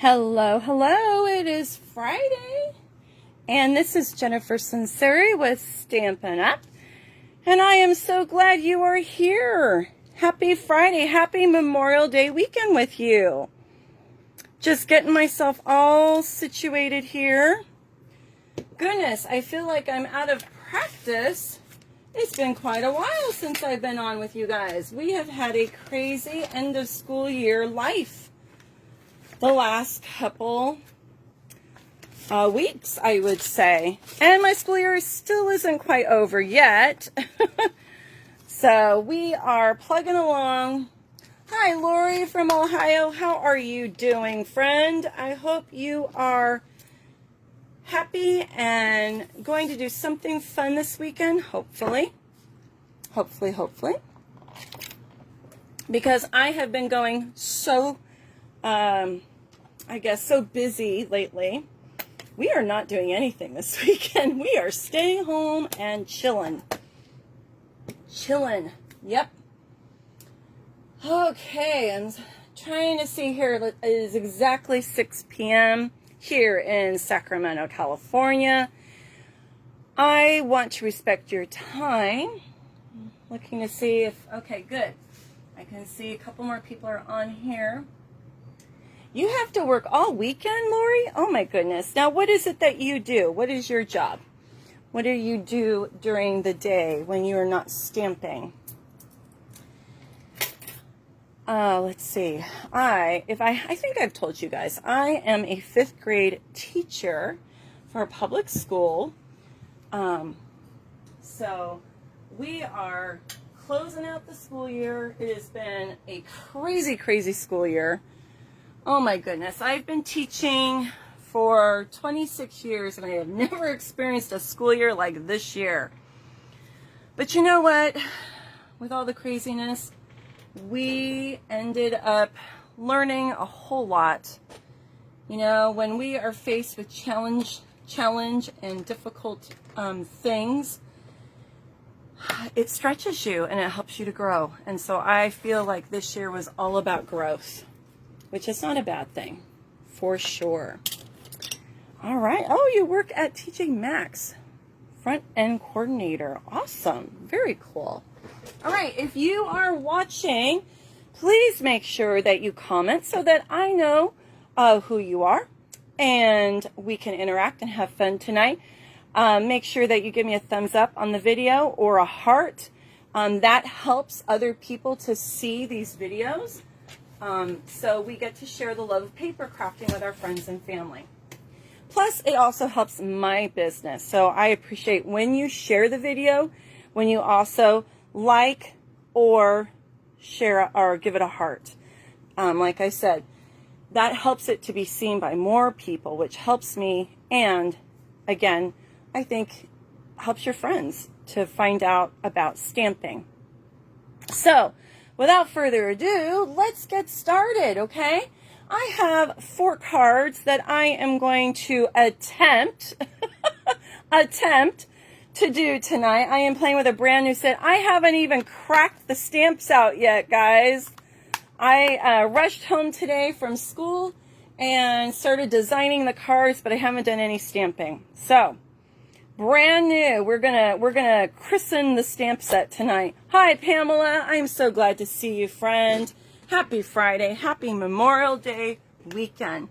Hello, hello, it is Friday, and this is Jennifer Sinceri with Stampin' Up, and I am so glad you are here. Happy Friday, happy Memorial Day weekend with you. Just getting myself all situated here. Goodness, I feel like I'm out of practice. It's been quite a while since I've been on with you guys. We have had a crazy end of school year life the last couple weeks, I would say. And my school year still isn't quite over yet. So we are plugging along. Hi, Lori from Ohio. How are you doing, friend? I hope you are happy and going to do something fun this weekend, hopefully. Hopefully. Because I have been going so so busy lately. We are not doing anything this weekend. We are staying home and chilling. Yep. Okay, I'm trying to see here. It is exactly 6 p.m. here in Sacramento, California. I want to respect your time. Looking to see if, okay, good. I can see a couple more people are on here. You have to work all weekend, Lori? Oh my goodness. Now, what is it that you do? What is your job? What do you do during the day when you are not stamping? Let's see. I think I've told you guys, I am a 5th grade teacher for a public school. So we are closing out the school year. It has been a crazy school year. Oh my goodness, I've been teaching for 26 years and I have never experienced a school year like this year. But you know what? With all the craziness, we ended up learning a whole lot. You know, when we are faced with challenge and difficult things, it stretches you and it helps you to grow. And so I feel like this year was all about growth, which is not a bad thing, for sure. All right. Oh, you work at TJ Maxx, front end coordinator. Awesome. Very cool. All right. If you are watching, please make sure that you comment so that I know who you are and we can interact and have fun tonight. Make sure that you give me a thumbs up on the video or a heart. That helps other people to see these videos. So we get to share the love of paper crafting with our friends and family. Plus, it also helps my business. So I appreciate when you share the video, when you also like or share or give it a heart. Like I said, that helps it to be seen by more people, which helps me. And again, I think helps your friends to find out about stamping. So, without further ado, let's get started, okay? I have 4 cards that I am going to attempt to do tonight. I am playing with a brand new set. I haven't even cracked the stamps out yet, guys. I rushed home today from school and started designing the cards, but I haven't done any stamping. So, brand new. We're gonna christen the stamp set tonight. Hi, Pamela. I'm so glad to see you, friend. Happy Friday. Happy Memorial Day weekend.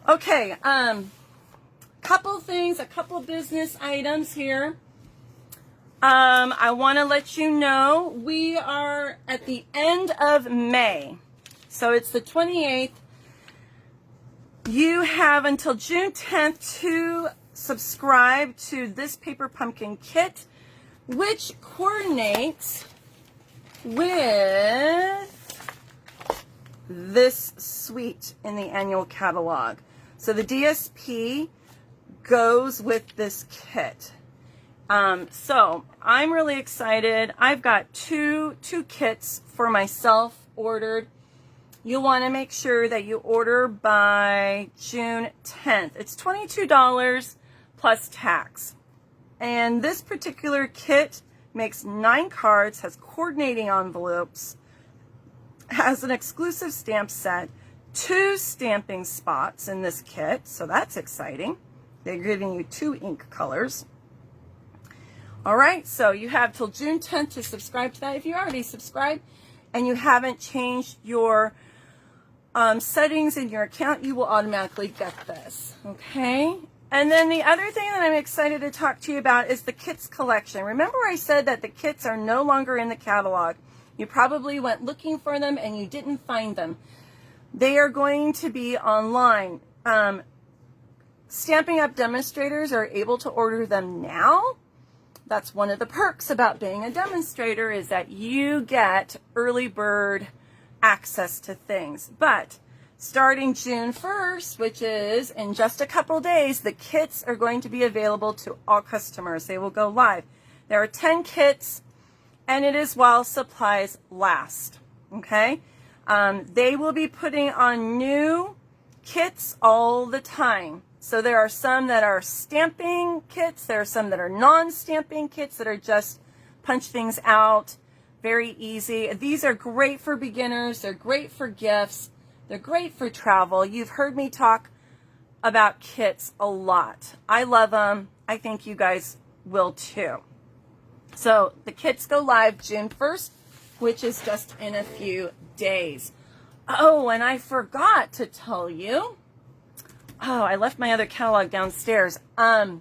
Okay, couple things, a couple business items here. I want to let you know we are at the end of May. So it's the 28th. You have until June 10th to subscribe to this paper pumpkin kit, which coordinates with this suite in the annual catalog. So the DSP goes with this kit. So I'm really excited. I've got two kits for myself ordered. You'll want to make sure that you order by June 10th. It's $22 plus tax. And this particular kit makes 9 cards, has coordinating envelopes, has an exclusive stamp set, 2 stamping spots in this kit, so that's exciting. They're giving you 2 ink colors. All right, so you have till June 10th to subscribe to that. If you already subscribed and you haven't changed your settings in your account, you will automatically get this, okay? And then the other thing that I'm excited to talk to you about is the kits collection. Remember I said that the kits are no longer in the catalog. You probably went looking for them and you didn't find them. They are going to be online. Stampin' Up! Demonstrators are able to order them now. That's one of the perks about being a demonstrator, is that you get early bird access to things. But starting June 1st, which is in just a couple days, the kits are going to be available to all customers. They will go live. There are 10 kits, and it is while supplies last. Okay? They will be putting on new kits all the time. So there are some that are stamping kits. There are some that are non-stamping kits that are just punch things out. Very easy. These are great for beginners. They're great for gifts. They're great for travel. You've heard me talk about kits a lot. I love them. I think you guys will too. So the kits go live June 1st, which is just in a few days. Oh, and I forgot to tell you. Oh, I left my other catalog downstairs. The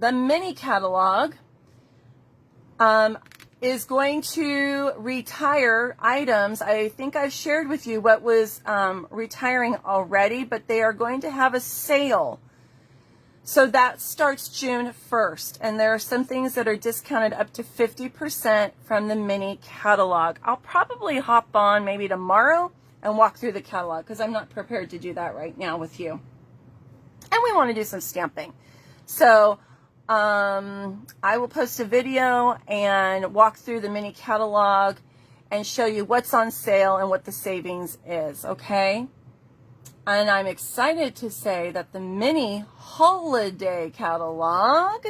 mini catalog is going to retire items. I think I've shared with you what was retiring already, but they are going to have a sale. So that starts June 1st, and there are some things that are discounted up to 50% from the mini catalog. I'll probably hop on maybe tomorrow and walk through the catalog because I'm not prepared to do that right now with you. And we want to do some stamping. So I will post a video and walk through the mini catalog and show you what's on sale and what the savings is, okay? And I'm excited to say that the mini holiday catalog,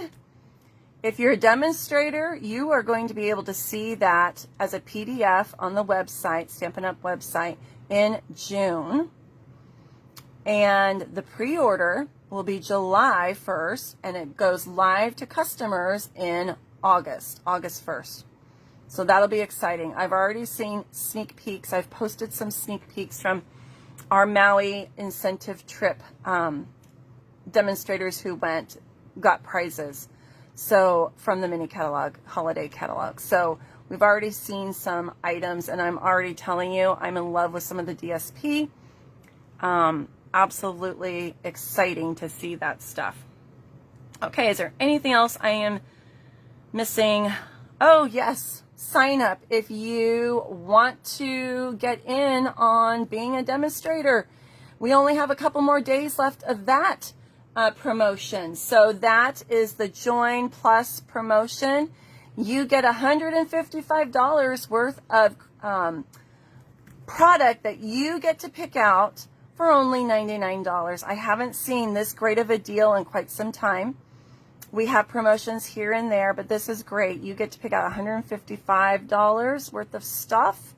if you're a demonstrator, you are going to be able to see that as a PDF on the website, Stampin' Up! Website, in June. And the pre-order will be July 1st, and it goes live to customers in August 1st. So that'll be exciting. I've already seen sneak peeks. I've posted some sneak peeks from our Maui incentive trip. Demonstrators who got prizes. So from the mini catalog, holiday catalog. So we've already seen some items, and I'm already telling you I'm in love with some of the DSP. Absolutely exciting to see that stuff. Okay, is there anything else I am missing? Oh, yes. Sign up if you want to get in on being a demonstrator. We only have a couple more days left of that promotion. So that is the Join Plus promotion. You get $155 worth of product that you get to pick out for only $99. I haven't seen this great of a deal in quite some time. We have promotions here and there, but this is great. You get to pick out $155 worth of stuff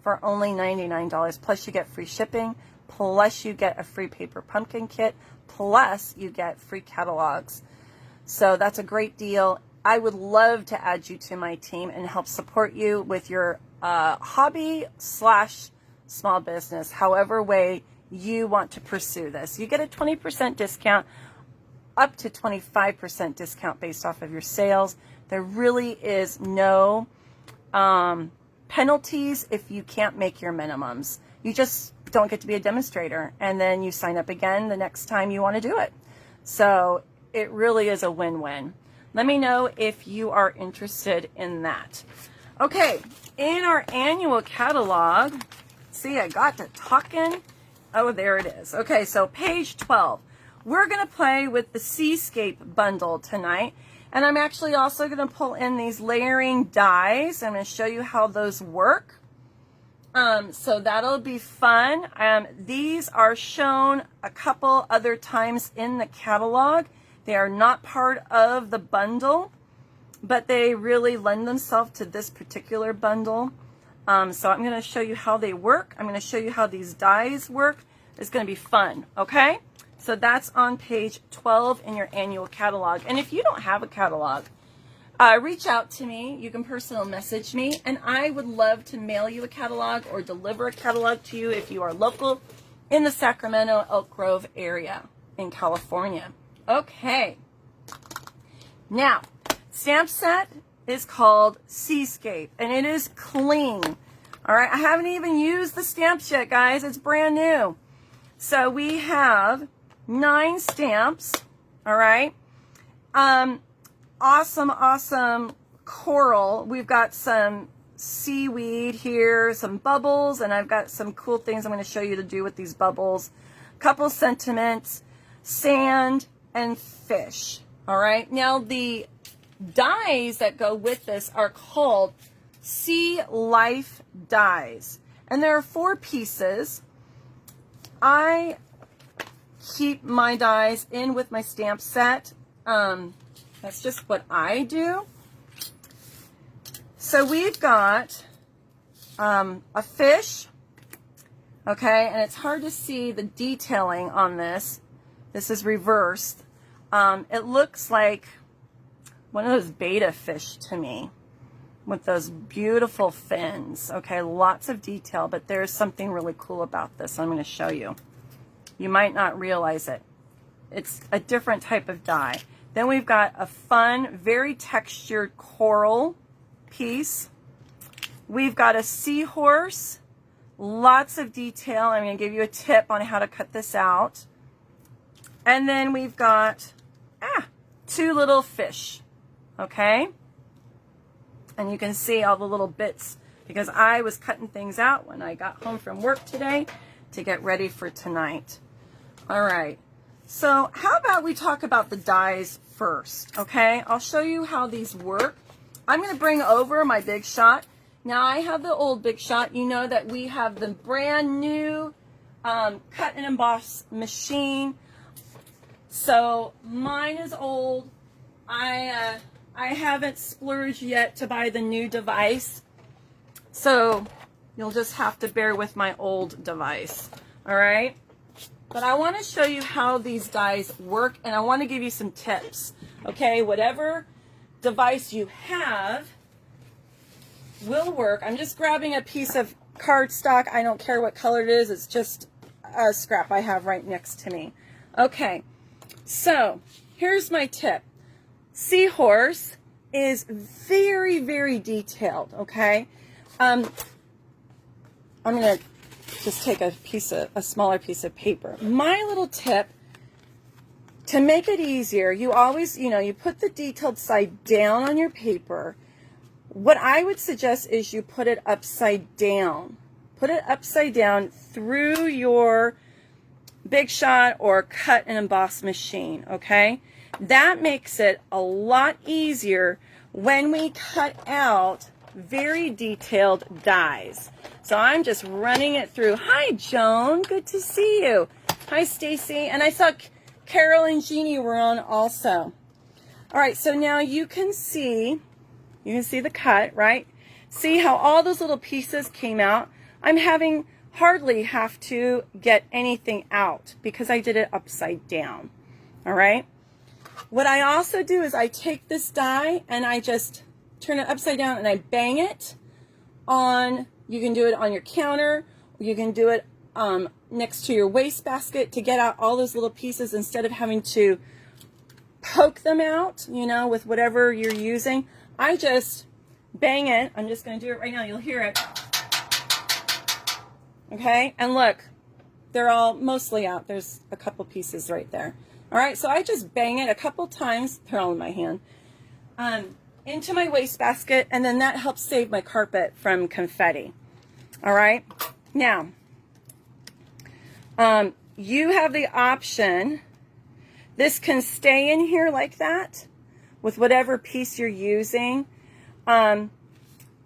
for only $99. Plus you get free shipping. Plus you get a free paper pumpkin kit. Plus you get free catalogs. So that's a great deal. I would love to add you to my team and help support you with your hobby / small business, however way you want to pursue this. You get a 20% discount, up to 25% discount based off of your sales. There really is no penalties if you can't make your minimums. You just don't get to be a demonstrator, and then you sign up again the next time you want to do it. So it really is a win-win. Let me know if you are interested in that. Okay, in our annual catalog, see, I got to talking. Oh, there it is. Okay, so page 12. We're going to play with the Seascape Bundle tonight. And I'm actually also going to pull in these layering dies. I'm going to show you how those work. So that'll be fun. These are shown a couple other times in the catalog. They are not part of the bundle, but they really lend themselves to this particular bundle. So I'm going to show you how they work. I'm going to show you how these dies work. is going to be fun, okay? So that's on page 12 in your annual catalog. And if you don't have a catalog, reach out to me. You can personal message me, and I would love to mail you a catalog or deliver a catalog to you if you are local in the Sacramento, Elk Grove area in California. Okay. Now, stamp set is called Seascape, and it is clean. All right, I haven't even used the stamps yet, guys. It's brand new. So we have 9 stamps. All right. Awesome coral. We've got some seaweed here, some bubbles, and I've got some cool things I'm going to show you to do with these bubbles. Couple sentiments, sand, and fish. All right. Now the dies that go with this are called Sea Life dies, and there are 4 pieces. I keep my dies in with my stamp set. That's just what I do. So we've got a fish, okay, and it's hard to see the detailing on this. This is reversed. It looks like one of those betta fish to me with those beautiful fins. Okay, lots of detail, but there's something really cool about this I'm going to show you. You might not realize it. It's a different type of die. Then we've got a fun, very textured coral piece. We've got a seahorse, lots of detail. I'm going to give you a tip on how to cut this out. And then we've got 2 little fish. Okay, and you can see all the little bits because I was cutting things out when I got home from work today to get ready for tonight. All right, so how about we talk about the dies first, okay? I'll show you how these work. I'm going to bring over my Big Shot. Now I have the old Big Shot. You know that we have the brand new cut and emboss machine. So mine is old. I haven't splurged yet to buy the new device, so you'll just have to bear with my old device, all right? But I want to show you how these dies work, and I want to give you some tips, okay? Whatever device you have will work. I'm just grabbing a piece of cardstock. I don't care what color it is. It's just a scrap I have right next to me. Okay, so here's my tip. Seahorse is very detailed, okay? I'm going to just take a smaller piece of paper. My little tip, to make it easier, you always, you put the detailed side down on your paper. What I would suggest is you put it upside down. Put it upside down through your Big Shot or cut and emboss machine, okay? That makes it a lot easier when we cut out very detailed dies. So I'm just running it through. Hi, Joan. Good to see you. Hi, Stacy. And I saw Carol and Jeannie were on also. All right, so now you can see the cut, right? See how all those little pieces came out? I'm having hardly have to get anything out because I did it upside down. All right? What I also do is I take this die and I just turn it upside down and I bang it on, you can do it on your counter, or you can do it next to your wastebasket to get out all those little pieces instead of having to poke them out, with whatever you're using. I just bang it. I'm just going to do it right now. You'll hear it. Okay, and look, they're all mostly out. There's a couple pieces right there. All right, so I just bang it a couple times, they're all in my hand, into my wastebasket, and then that helps save my carpet from confetti. All right, now, you have the option, this can stay in here like that with whatever piece you're using,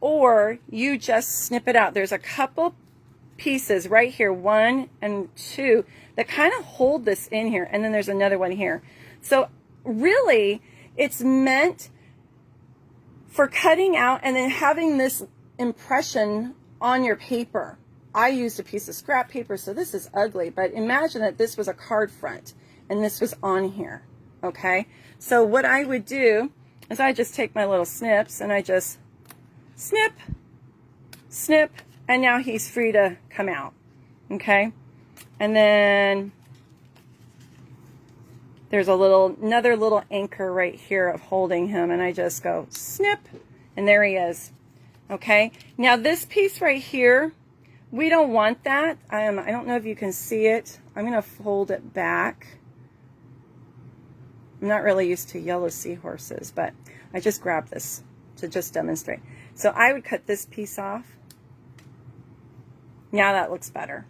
or you just snip it out. There's a couple pieces right here, 1 and 2, that kind of hold this in here, and then there's another one here. So really, it's meant for cutting out and then having this impression on your paper. I used a piece of scrap paper, so this is ugly, but imagine that this was a card front and this was on here, okay? So what I would do is I just take my little snips and I just snip, snip, and now he's free to come out, okay? And then there's another little anchor right here of holding him, and I just go snip, and there he is, okay? Now this piece right here, we don't want that. I don't know if you can see it. I'm going to fold it back. I'm not really used to yellow seahorses, but I just grabbed this to just demonstrate. So I would cut this piece off. Now that looks better.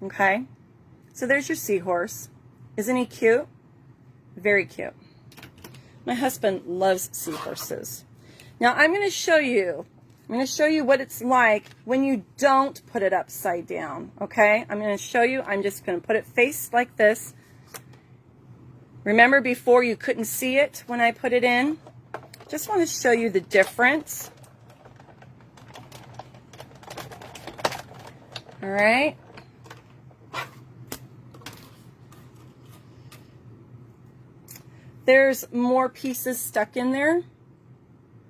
Okay? So there's your seahorse. Isn't he cute? Very cute. My husband loves seahorses. Now I'm going to show you what it's like when you don't put it upside down, okay? I'm going to show you. I'm just going to put it face like this. Remember before you couldn't see it when I put it in? Just want to show you the difference. All right. There's more pieces stuck in there.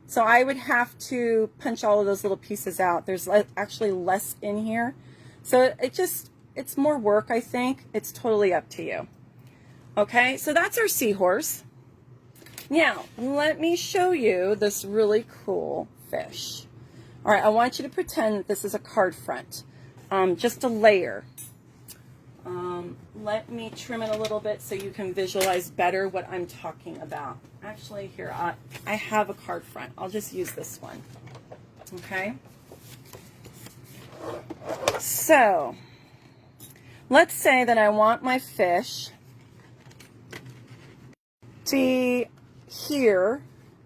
So I would have to punch all of those little pieces out. There's actually less in here. So it's more work, I think. It's totally up to you. Okay, so that's our seahorse. Now, let me show you this really cool fish. All right, I want you to pretend that this is a card front. Just a layer. Let me trim it a little bit so you can visualize better what I'm talking about. Actually, here, I have a card front. I'll just use this one. Okay? So, let's say that I want my fish to be here,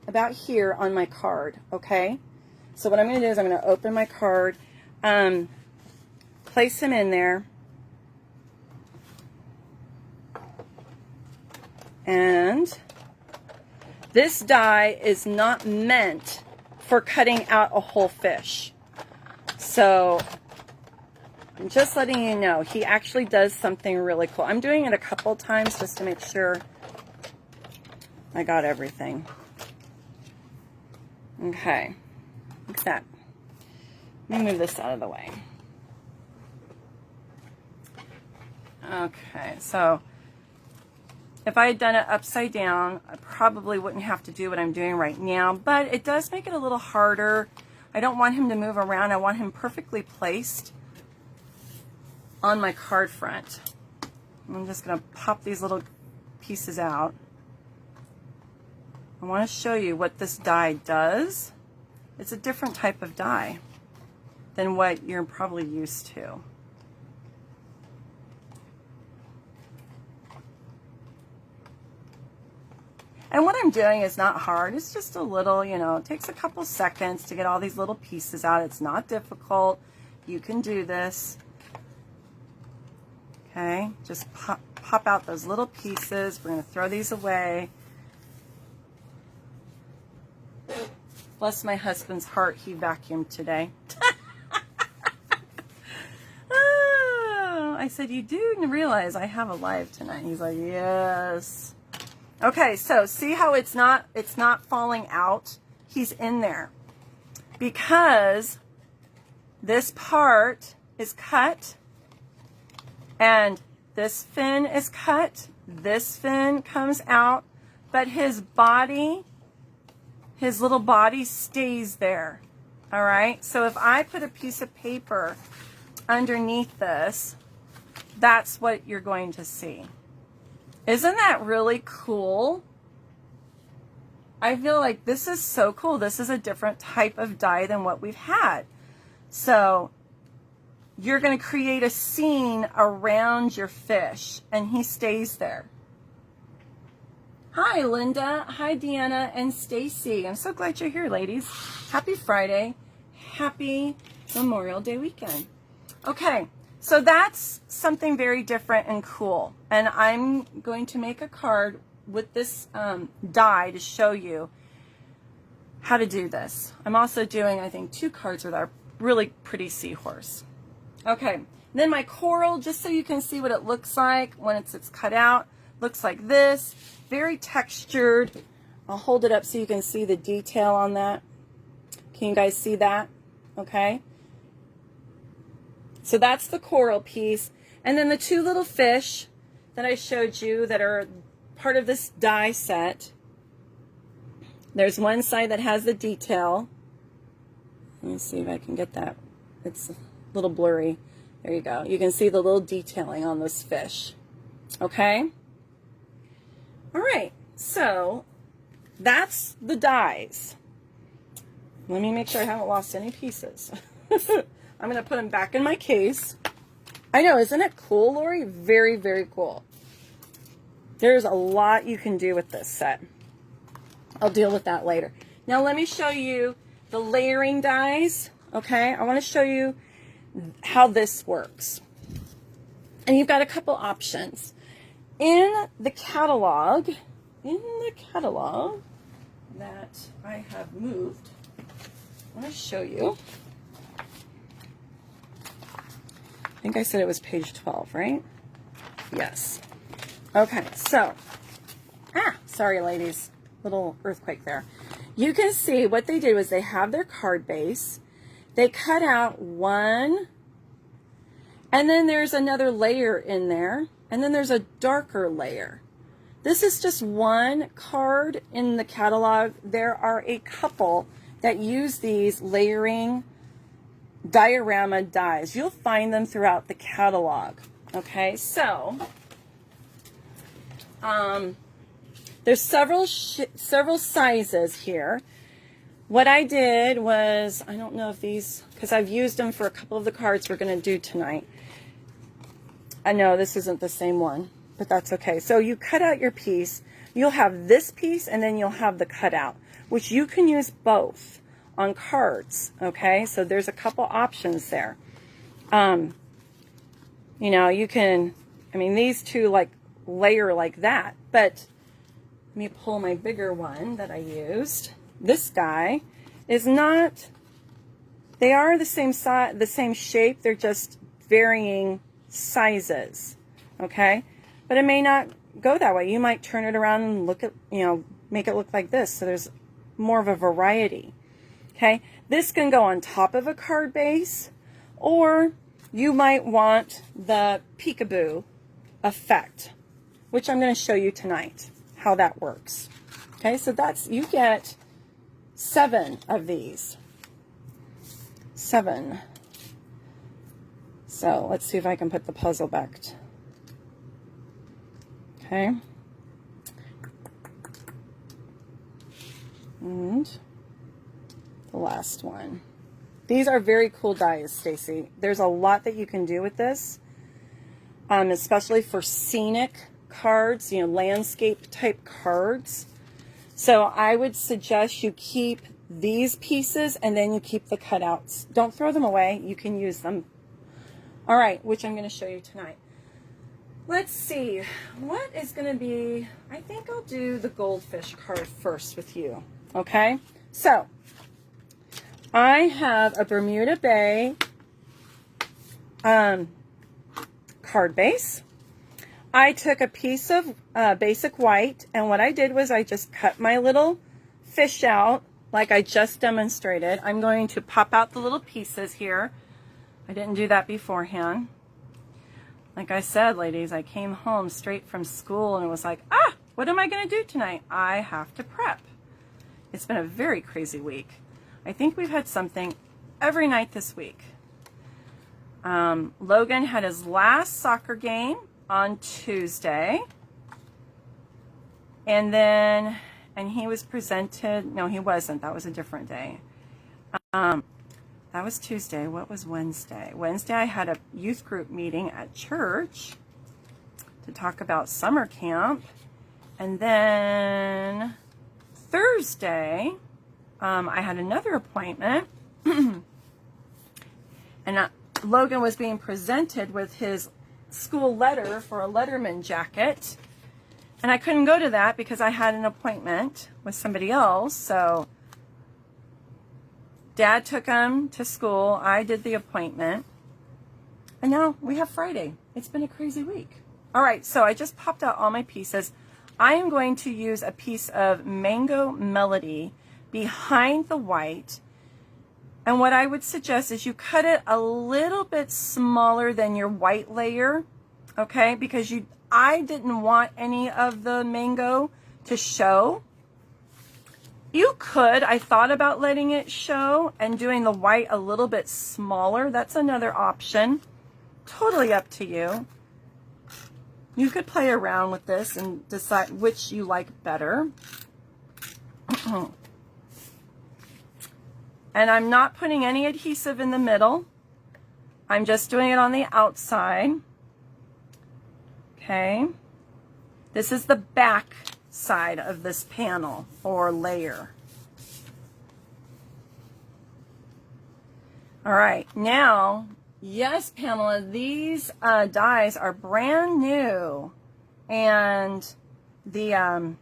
about here on my card, okay? So what I'm going to do is I'm going to open my card, place him in there, and this die is not meant for cutting out a whole fish. So I'm just letting you know, he actually does something really cool. I'm doing it a couple times just to make sure I got everything. Okay, like that. Let me move this out of the way. Okay, so if I had done it upside down, I probably wouldn't have to do what I'm doing right now, but it does make it a little harder. I don't want him to move around. I want him perfectly placed on my card front. I'm just going to pop these little pieces out. I want to show you what this die does. It's a different type of die than what you're probably used to. And what I'm doing is not hard. It's just a little, you know, it takes a couple seconds to get all these little pieces out. It's not difficult. You can do this. Okay, just pop out those little pieces. We're going to throw these away. Bless my husband's heart, he vacuumed today. Oh, I said, you do realize I have a live tonight? He's like, yes. Okay, so see how it's not falling out? He's in there because this part is cut and this fin is cut. This fin comes out, but his body, his little body stays there. All right, so if I put a piece of paper underneath this, that's what you're going to see. Isn't that really cool? I feel like this is so cool. This is a different type of die than what we've had. So you're going to create a scene around your fish and he stays there. Hi, Linda. Hi, Deanna and Stacy. I'm so glad you're here, ladies. Happy Friday. Happy Memorial Day weekend. Okay. So that's something very different and cool. And I'm going to make a card with this die to show you how to do this. I'm also doing, I think, 2 cards with our really pretty seahorse. Okay, then my coral, just so you can see what it looks like when it's cut out, looks like this. Very textured. I'll hold it up so you can see the detail on that. Can you guys see that? Okay. So that's the coral piece. And then the two little fish that I showed you that are part of this die set. There's one side that has the detail. Let me see if I can get that. It's a little blurry. There you go. You can see the little detailing on this fish. Okay? All right. So that's the dies. Let me make sure I haven't lost any pieces. I'm going to put them back in my case. I know, isn't it cool, Lori? Very, very cool. There's a lot you can do with this set. I'll deal with that later. Now let me show you the layering dies. Okay, I want to show you how this works. And you've got a couple options. In the catalog that I have moved, I want to show you. I think I said it was page 12, right? Yes. Okay, so, sorry ladies, little earthquake there. You can see what they did was they have their card base, they cut out one, and then there's another layer in there, and then there's a darker layer. This is just one card in the catalog. There are a couple that use these layering diorama dies. You'll find them throughout the catalog. Okay, so there's several sizes here. What I did was, I don't know if these, because I've used them for a couple of the cards we're going to do tonight. I know this isn't the same one, but that's okay. So you cut out your piece. You'll have this piece, and then you'll have the cutout, which you can use both on cards. Okay, so there's a couple options there. You know, you can, I mean, these two like layer like that, but let me pull my bigger one that I used. This guy is not, they are the same size, the same shape, they're just varying sizes. Okay, but it may not go that way. You might turn it around and look at, you know, make it look like this, so there's more of a variety. Okay, this can go on top of a card base, or you might want the peekaboo effect, which I'm going to show you tonight how that works. Okay, so that's, you get 7 of these. 7. So let's see if I can put the puzzle back. Okay. And the last one. These are very cool dies, Stacy. There's a lot that you can do with this, especially for scenic cards, you know, landscape type cards. So I would suggest you keep these pieces and then you keep the cutouts. Don't throw them away. You can use them. All right, which I'm going to show you tonight. Let's see. What is going to be, I think I'll do the goldfish card first with you. Okay? So, I have a Bermuda Bay card base. I took a piece of basic white, and what I did was I just cut my little fish out like I just demonstrated. I'm going to pop out the little pieces here. I didn't do that beforehand. Like I said, ladies, I came home straight from school and it was like, what am I going to do tonight? I have to prep. It's been a very crazy week. I think we've had something every night this week. Logan had his last soccer game on Tuesday. And then, and he was presented, no, he wasn't. That was a different day. That was Tuesday. What was Wednesday? Wednesday, I had a youth group meeting at church to talk about summer camp. And then Thursday, I had another appointment. And Logan was being presented with his school letter for a Letterman jacket. And I couldn't go to that because I had an appointment with somebody else. So Dad took him to school. I did the appointment. And now we have Friday. It's been a crazy week. All right, so I just popped out all my pieces. I am going to use a piece of Mango Melody behind the white. And what I would suggest is you cut it a little bit smaller than your white layer, okay? Because I didn't want any of the mango to show. You could, I thought about letting it show and doing the white a little bit smaller. That's another option. Totally up to you. You could play around with this and decide which you like better. And I'm not putting any adhesive in the middle. I'm just doing it on the outside. Okay. This is the back side of this panel or layer. All right, now, yes, Pamela, these dies are brand new, and the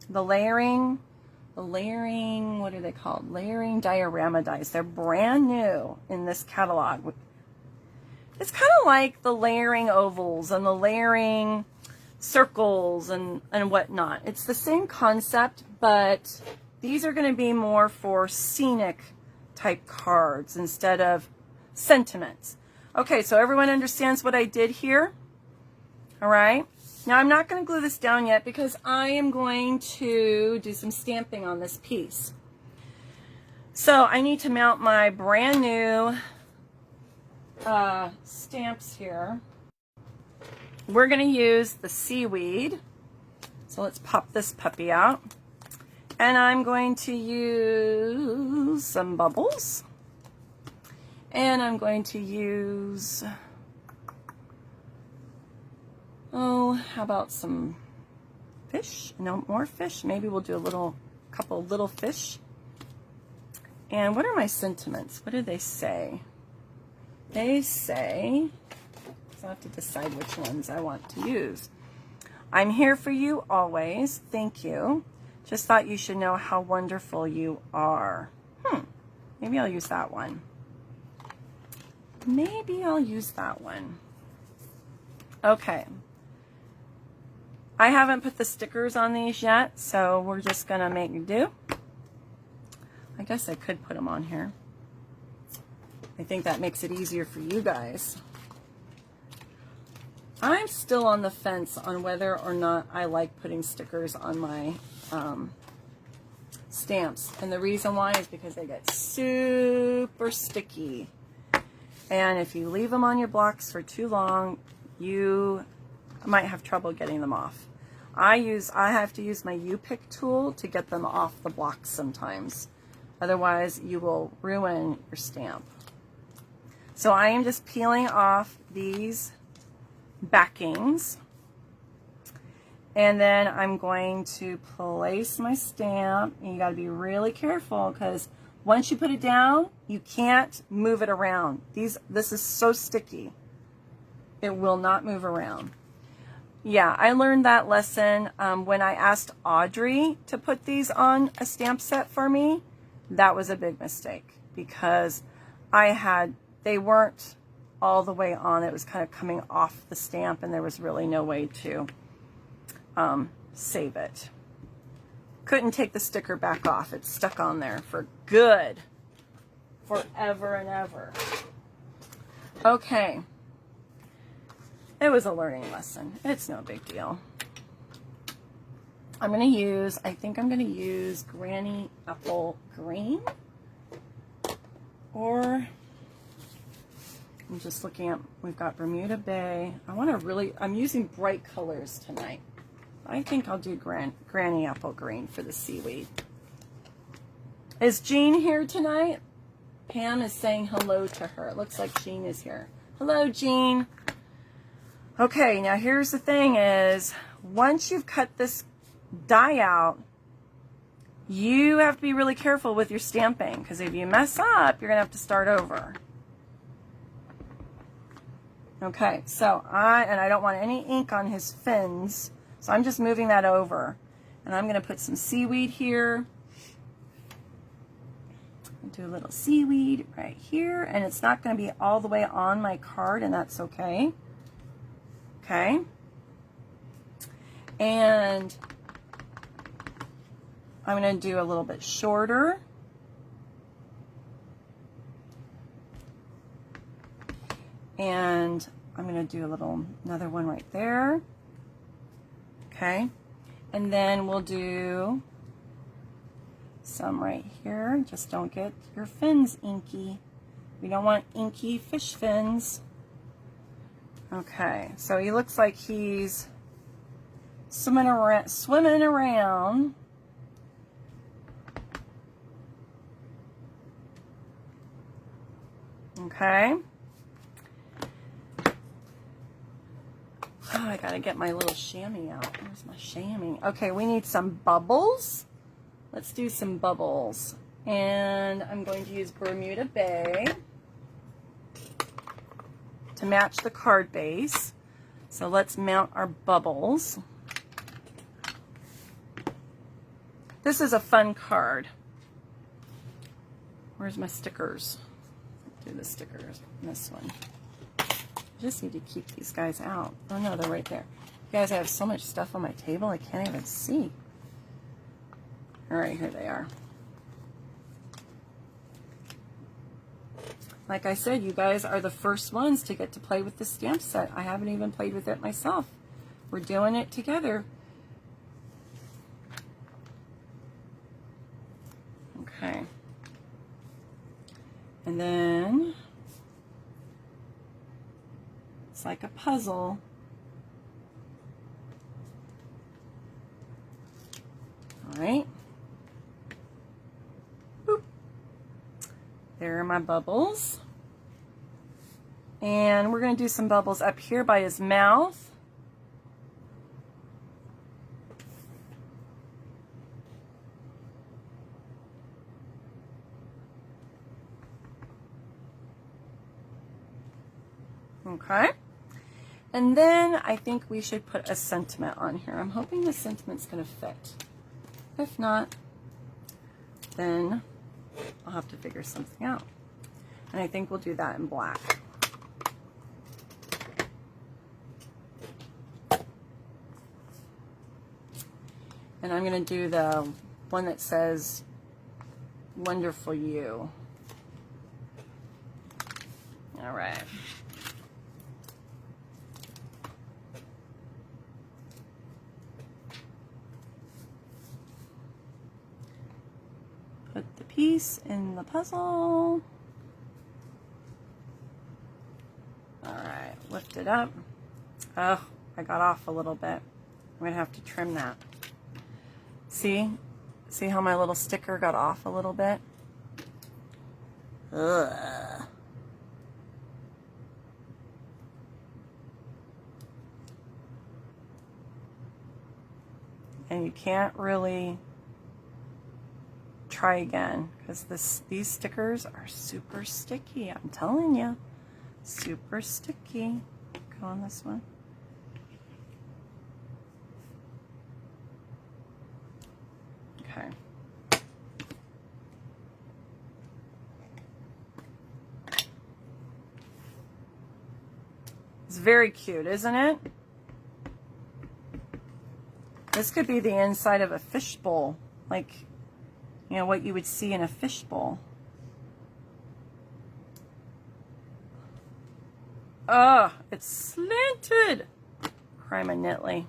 layering, what are they called? Layering diorama dies. They're brand new in this catalog. It's kind of like the layering ovals and the layering circles and whatnot. It's the same concept, but these are going to be more for scenic type cards instead of sentiments. Okay, so everyone understands what I did here? All right. Now I'm not going to glue this down yet because I am going to do some stamping on this piece. So I need to mount my brand new stamps here. We're going to use the seaweed. So let's pop this puppy out. And I'm going to use some bubbles. And I'm going to use, how about some fish? No, more fish. Maybe we'll do a couple little fish. And what are my sentiments? What do they say? They say, so I have to decide which ones I want to use. I'm here for you always. Thank you. Just thought you should know how wonderful you are. Maybe I'll use that one. Maybe I'll use that one. Okay. I haven't put the stickers on these yet, so we're just going to make do. I guess I could put them on here. I think that makes it easier for you guys. I'm still on the fence on whether or not I like putting stickers on my stamps. And the reason why is because they get super sticky. And if you leave them on your blocks for too long, you might have trouble getting them off. I have to use my U-Pick tool to get them off the blocks sometimes. Otherwise, you will ruin your stamp. So I am just peeling off these backings. And then I'm going to place my stamp. And you got to be really careful because once you put it down, you can't move it around. This is so sticky. It will not move around. Yeah, I learned that lesson when I asked Audrey to put these on a stamp set for me. That was a big mistake because they weren't all the way on. It was kind of coming off the stamp and there was really no way to save it. Couldn't take the sticker back off. It's stuck on there for good. Forever and ever. Okay. It was a learning lesson. It's no big deal. I think I'm going to use Granny Apple Green. Or, I'm just looking at, we've got Bermuda Bay. I'm using bright colors tonight. I think I'll do Granny Apple Green for the seaweed. Is Jean here tonight? Pam is saying hello to her. It looks like Jean is here. Hello, Jean. Okay, now here's the thing is, once you've cut this die out, you have to be really careful with your stamping because if you mess up, you're going to have to start over. Okay, so I don't want any ink on his fins, so I'm just moving that over. And I'm going to put some seaweed here. Do a little seaweed right here, and it's not going to be all the way on my card, and that's okay. Okay. And I'm going to do a little bit shorter. And I'm going to do another one right there. Okay. And then we'll do some right here. Just don't get your fins inky. We don't want inky fish fins. Okay, so he looks like he's swimming around. Okay. Oh, I gotta get my little chamois out. Where's my chamois? Okay, we need some bubbles. Let's do some bubbles. And I'm going to use Bermuda Bay to match the card base. So let's mount our bubbles. This is a fun card. Where's my stickers? Do the stickers in this one. I just need to keep these guys out. Oh no, they're right there. You guys, I have so much stuff on my table I can't even see. All right, here they are. Like I said, you guys are the first ones to get to play with the stamp set. I haven't even played with it myself. We're doing it together. Okay. And then it's like a puzzle. All right. Boop. There are my bubbles. And we're going to do some bubbles up here by his mouth. Okay. And then I think we should put a sentiment on here. I'm hoping the sentiment's going to fit. If not, then I'll have to figure something out. And I think we'll do that in black. And I'm going to do the one that says, "Wonderful You." All right. Put the piece in the puzzle. All right, lift it up. Oh, I got off a little bit. I'm going to have to trim that. See how my little sticker got off a little bit? Ugh. And you can't really try again because these stickers are super sticky. I'm telling you, super sticky. Go on this one. Okay. It's very cute, isn't it? This could be the inside of a fishbowl, like, you know, what you would see in a fishbowl. Ah, it's slanted. Crime of Nitley.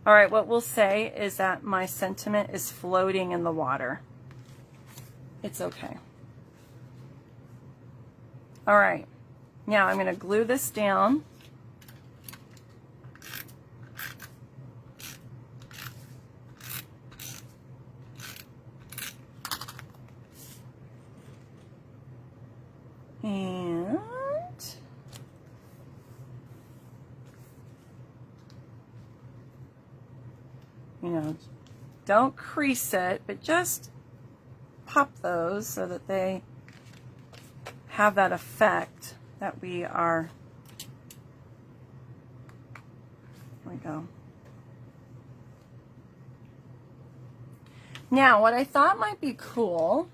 All right, what we'll say is that my sentiment is floating in the water. It's okay. All right, now I'm going to glue this down. And you know, don't crease it, but just pop those so that they have that effect that we are. There we go. Now, what I thought might be cool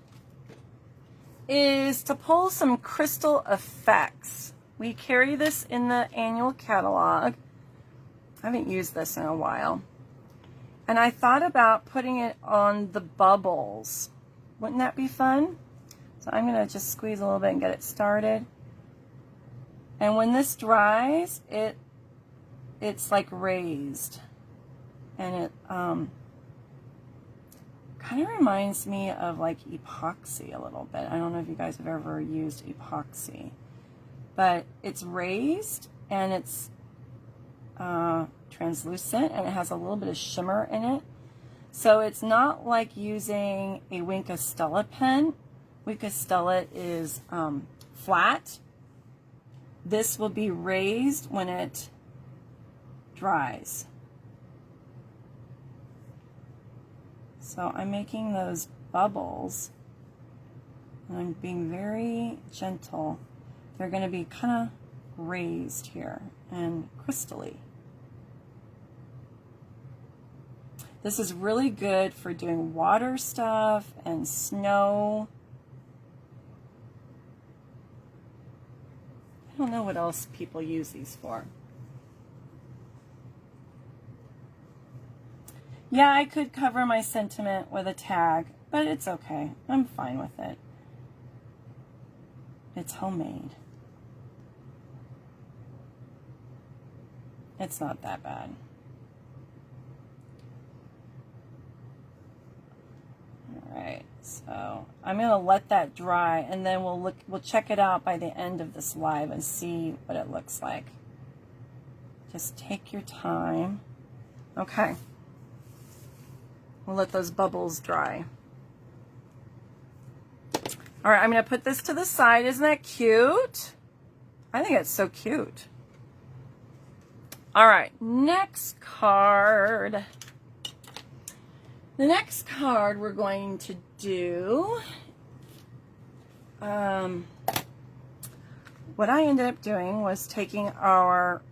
is to pull some crystal effects. We carry this in the annual catalog. I haven't used this in a while. And I thought about putting it on the bubbles. Wouldn't that be fun? So I'm going to just squeeze a little bit and get it started. And when this dries, it's like raised. And it kind of reminds me of like epoxy a little bit. I don't know if you guys have ever used epoxy. But it's raised and it's translucent and it has a little bit of shimmer in it. So it's not like using a Wink of Stella pen. Wink of Stella is flat. This will be raised when it dries. So I'm making those bubbles and I'm being very gentle. They're going to be kind of raised here and crystally. This is really good for doing water stuff and snow. I don't know what else people use these for. Yeah, I could cover my sentiment with a tag, but it's okay. I'm fine with it. It's homemade. It's not that bad. All right, so I'm going to let that dry and then we'll check it out by the end of this live and see what it looks like. Just take your time. Okay. We'll let those bubbles dry. All right, I'm going to put this to the side. Isn't that cute? I think it's so cute. All right, next card. The next card we're going to do, what I ended up doing was taking our,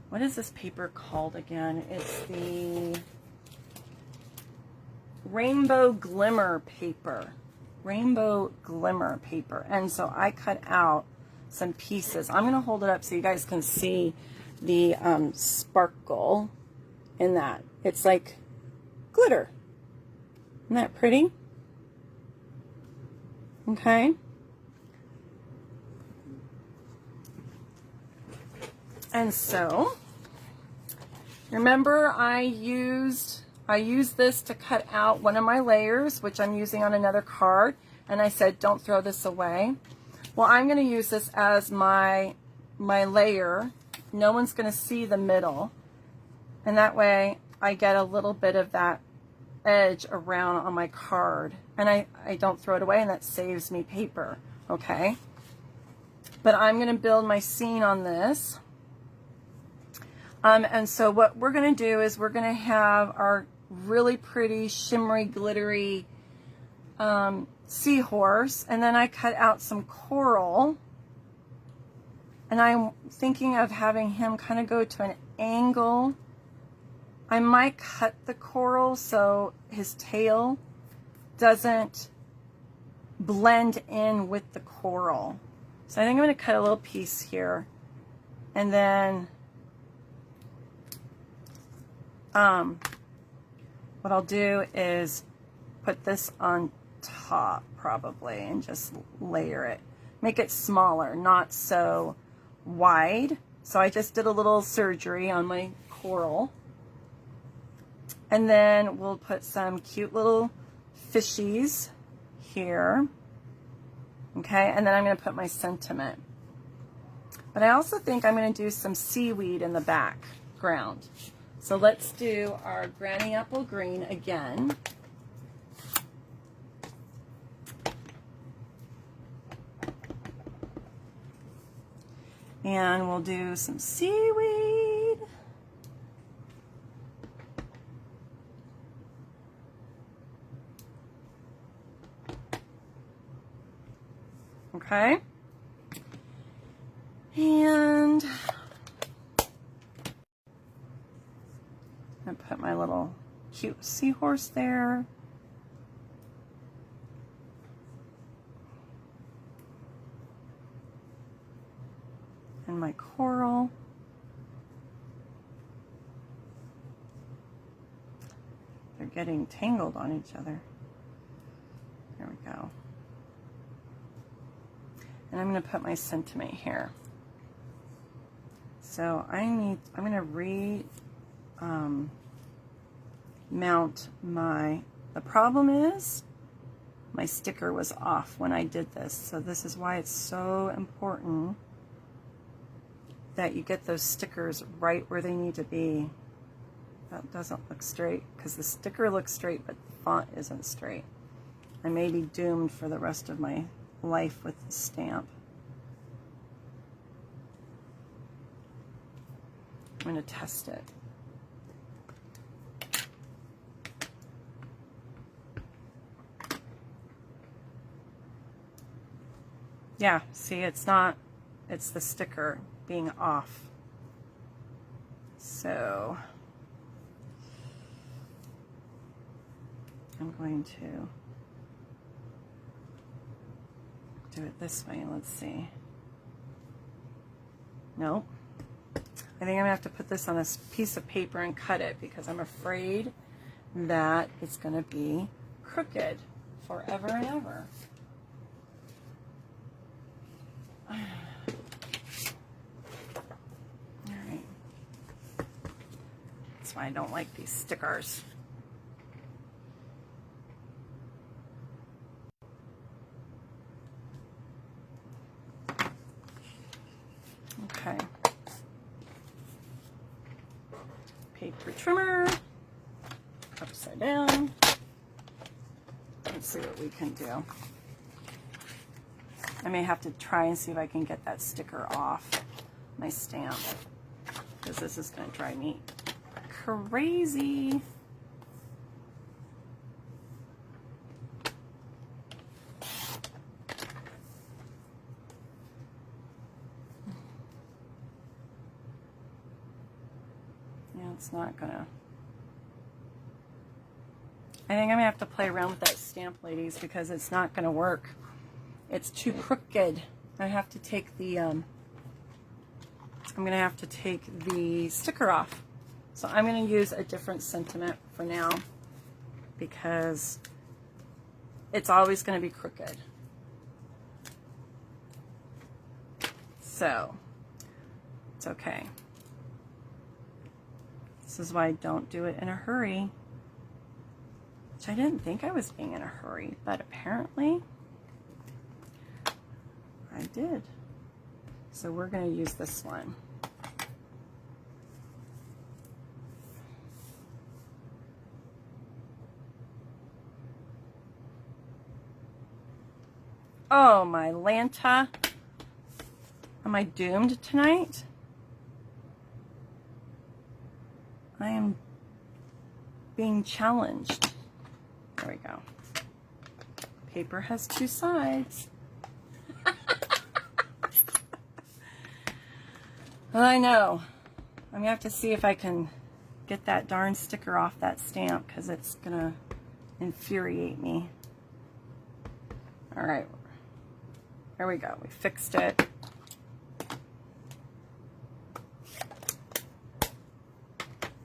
what is this paper called again? It's the Rainbow Glimmer paper. Rainbow Glimmer paper. And so I cut out some pieces. I'm going to hold it up so you guys can see the sparkle in that. It's like glitter. Isn't that pretty? Okay. And so, remember I used this to cut out one of my layers, which I'm using on another card, and I said don't throw this away. Well, I'm going to use this as my layer. No one's going to see the middle, and that way I get a little bit of that edge around on my card, and I don't throw it away, and that saves me paper. Okay, but I'm going to build my scene on this. And so what we're going to do is we're going to have our really pretty shimmery glittery seahorse, and then I cut out some coral, and I'm thinking of having him kind of go to an angle. I might cut the coral so his tail doesn't blend in with the coral. So I think I'm going to cut a little piece here, and then what I'll do is put this on top probably and just layer it. Make it smaller, not so wide. So I just did a little surgery on my coral. And then we'll put some cute little fishies here. Okay, and then I'm going to put my sentiment. But I also think I'm going to do some seaweed in the background. So let's do our Granny Apple Green again. And we'll do some seaweed. Okay. And I put my little cute seahorse there. and my coral. They're getting tangled on each other. There we go. And I'm going to put my sentiment here. So I'm going to mount my, the problem is my sticker was off when I did this. So this is why it's so important that you get those stickers right where they need to be. That doesn't look straight because the sticker looks straight, but the font isn't straight. I may be doomed for the rest of my life with the stamp. I'm going to test it. Yeah, see, it's not, it's the sticker being off. So I'm going to do it this way. Let's see. Nope. I think I'm gonna have to put this on a piece of paper and cut it because I'm afraid that it's gonna be crooked forever and ever. All right. That's why I don't like these stickers. Okay. Paper trimmer, upside down. Let's see what we can do. I may have to try and see if I can get that sticker off my stamp because this is going to drive me crazy. It's not gonna. I think I'm gonna have to play around with that stamp, ladies, because it's not gonna work. It's too crooked. I have to take the I'm gonna have to take the sticker off. So I'm gonna use a different sentiment for now because it's always gonna be crooked. So it's okay. This is why I don't do it in a hurry, which I didn't think I was being in a hurry, but apparently I did. So we're going to use this one. Oh, my Lanta. Am I doomed tonight? I am being challenged. There we go. Paper has two sides. I know. I'm gonna have to see if I can get that darn sticker off that stamp because it's gonna infuriate me. All right. There we go. We fixed it.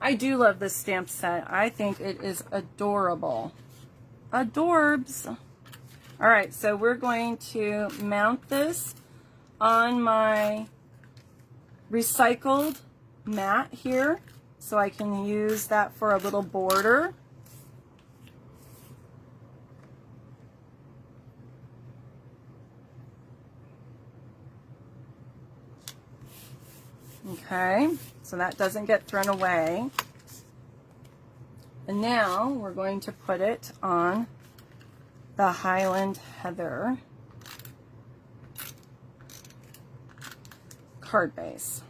I do love this stamp set. I think it is adorable. Adorbs. All right, so we're going to mount this on my recycled mat here so I can use that for a little border. Okay, so that doesn't get thrown away. And now we're going to put it on the Highland Heather card base.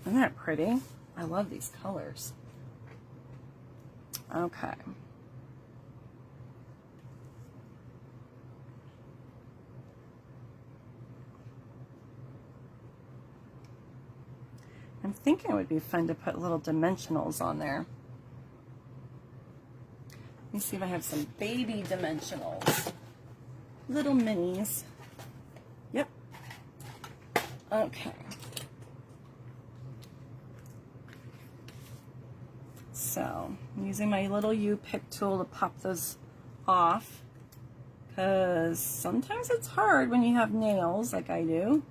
Isn't that pretty? I love these colors. Okay. I'm thinking it would be fun to put little dimensionals on there. Let me see if I have some baby dimensionals. Little minis. Yep. Okay. So I'm using my little U-pick tool to pop those off, because sometimes it's hard when you have nails like I do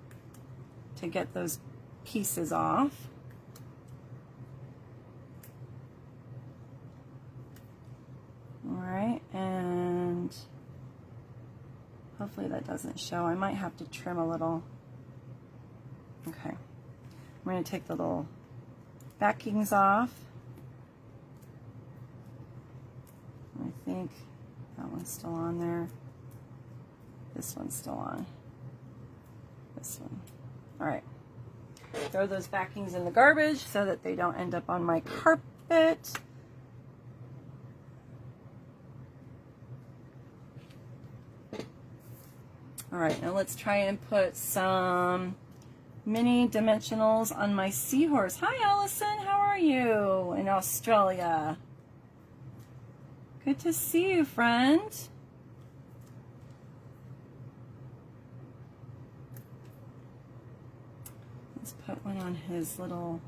to get those pieces off. All right, and hopefully that doesn't show. I might have to trim a little. Okay, I'm going to take the little backings off. I think that one's still on there. This one's still on. This one. All right. Throw those backings in the garbage so that they don't end up on my carpet. All right, now let's try and put some mini dimensionals on my seahorse. Hi, Allison. How are you in Australia? Good to see you, friend. Let's put one on his little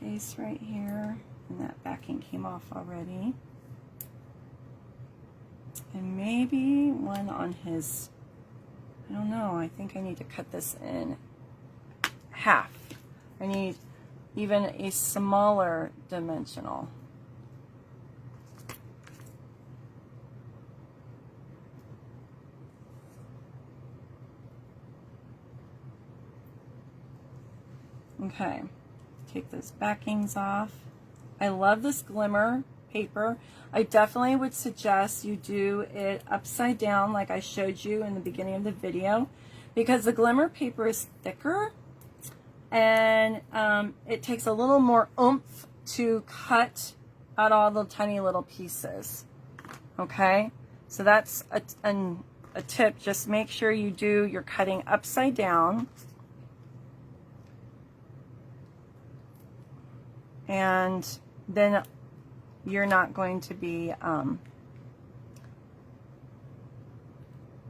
face right here. And that backing came off already. And maybe one on his, I don't know, I think I need to cut this in half. I need even a smaller dimensional. Okay, take those backings off. I love this glimmer paper. I definitely would suggest you do it upside down like I showed you in the beginning of the video, because the glimmer paper is thicker and it takes a little more oomph to cut out all the tiny little pieces. Okay, so that's a tip. Just make sure you do your cutting upside down. And then you're not going to be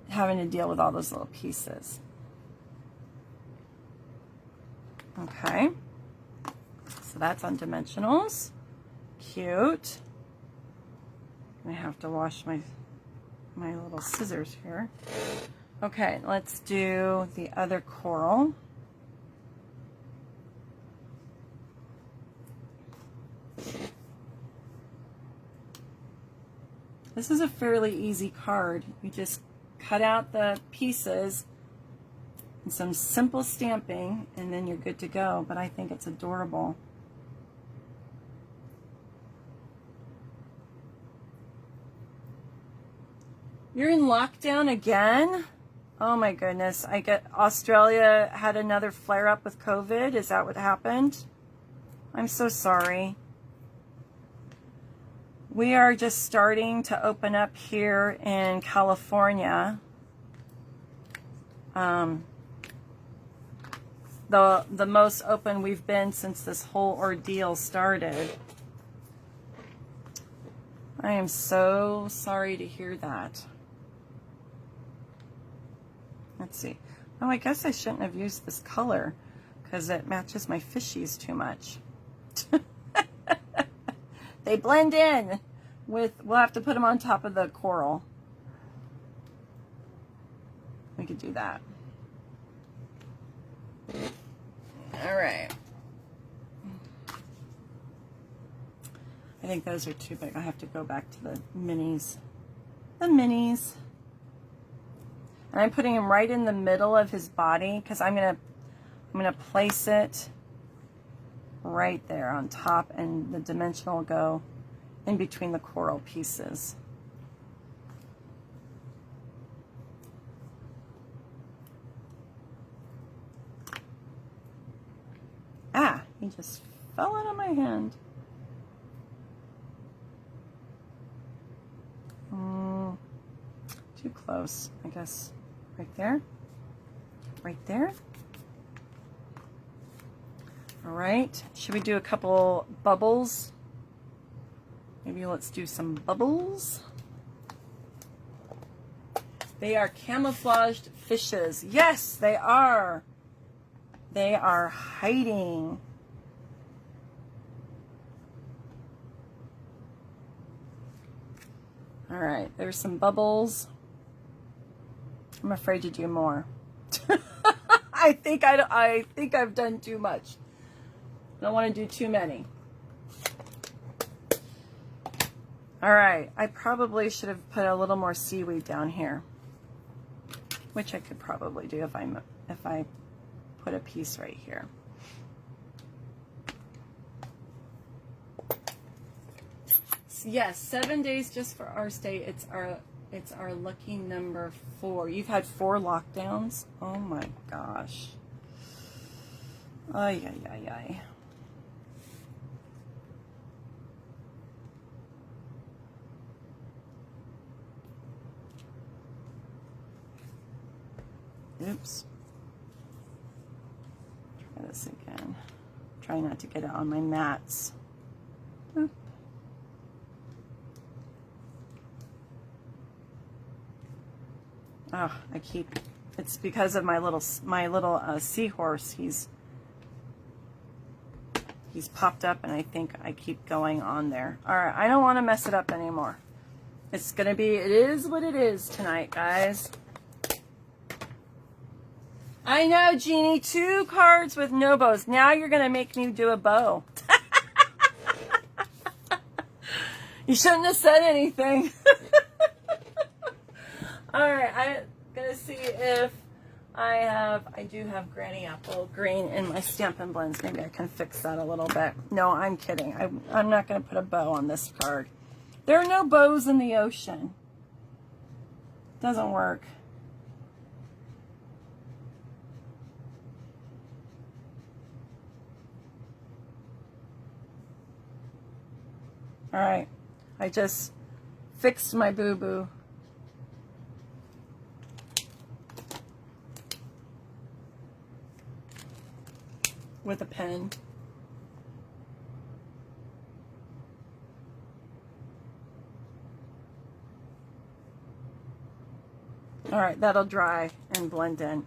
having to deal with all those little pieces. Okay, so that's on dimensionals. Cute. I have to wash my little scissors here. Okay, let's do the other coral. This is a fairly easy card. You just cut out the pieces and some simple stamping, and then you're good to go. But I think it's adorable. You're in lockdown again? Oh my goodness. Australia had another flare-up with COVID. Is that what happened? I'm so sorry. We are just starting to open up here in California. The most open we've been since this whole ordeal started. I am so sorry to hear that. Let's see. Oh, I guess I shouldn't have used this color because it matches my fishies too much. They blend in with, we'll have to put them on top of the coral. We could do that. All right. I think those are too big. I have to go back to the minis. The minis. And I'm putting him right in the middle of his body because I'm gonna place it right there on top, and the dimensional will go in between the coral pieces. Ah, he just fell out of my hand. Too close, I guess. Right there. Right there. All right, should we do a couple bubbles? Maybe let's do some bubbles. They are camouflaged fishes. Yes, they are. They are hiding. All right, there's some bubbles. I'm afraid to do more. I think I've done too much. I don't want to do too many. All right, I probably should have put a little more seaweed down here, which I could probably do if I put a piece right here. Yes, 7 days just for our stay. It's our lucky number 4. You've had 4 lockdowns? Oh my gosh. Ay, ay, ay, ay. Oops. Try this again. Try not to get it on my mats. Oop. Oh, it's because of my little seahorse. He's popped up, and I think I keep going on there. All right, I don't want to mess it up anymore. It is what it is tonight, guys. I know, Jeannie, 2 cards with no bows. Now you're going to make me do a bow. You shouldn't have said anything. All right, I'm going to see if I do have Granny Apple Green in my Stampin' Blends. Maybe I can fix that a little bit. No, I'm kidding. I'm not going to put a bow on this card. There are no bows in the ocean. Doesn't work. All right, I just fixed my boo-boo. With a pen. All right, that'll dry and blend in.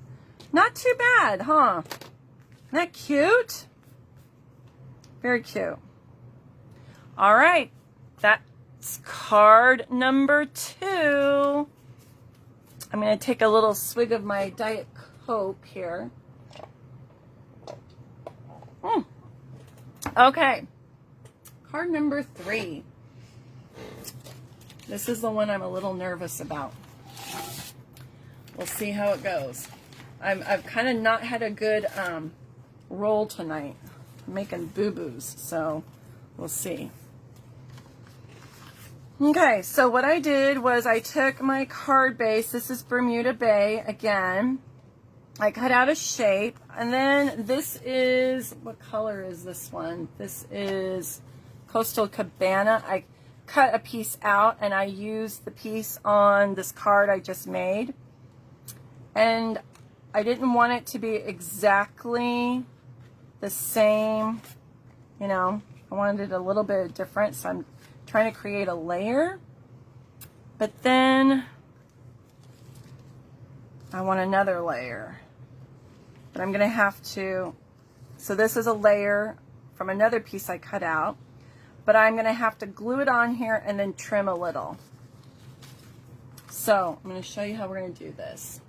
Not too bad, huh? Isn't that cute? Very cute. All right, that's card number 2. I'm going to take a little swig of my Diet Coke here. Okay, card number 3. This is the one I'm a little nervous about. We'll see how it goes. I've kind of not had a good roll tonight. I'm making boo-boos, so we'll see. Okay, so what I did was I took my card base. This is Bermuda Bay again. I cut out a shape, and then this is, what color is this one? This is Coastal Cabana. I cut a piece out, and I used the piece on this card I just made. And I didn't want it to be exactly the same, you know. I wanted it a little bit different, so I'm trying to create a layer. But then I want another layer. But I'm going to have to, so this is a layer from another piece I cut out, but I'm going to have to glue it on here and then trim a little. So I'm going to show you how we're going to do this.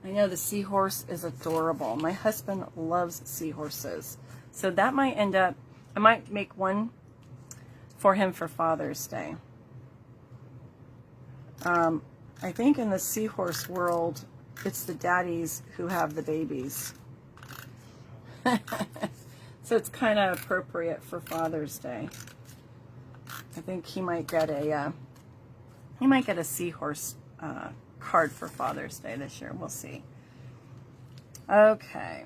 I know the seahorse is adorable. My husband loves seahorses. So that might end up, I might make one for him for Father's Day. I think in the seahorse world, it's the daddies who have the babies. So it's kind of appropriate for Father's Day. I think he might get a seahorse card for Father's Day this year. We'll see. Okay.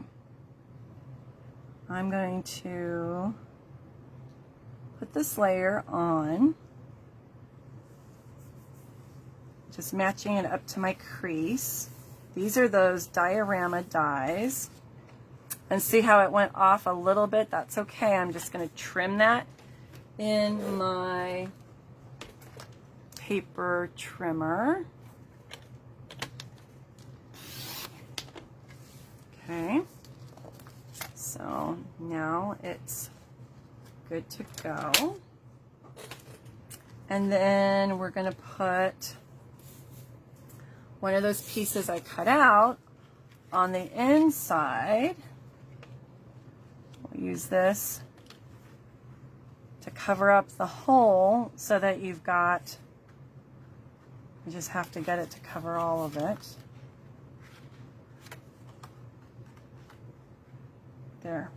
I'm going to put this layer on. Just matching it up to my crease. These are those diorama dies. And see how it went off a little bit? That's okay. I'm just going to trim that in my paper trimmer. Okay. So now it's good to go. And then we're going to put one of those pieces I cut out on the inside. We'll use this to cover up the hole so that you've got, you just have to get it to cover all of it. There.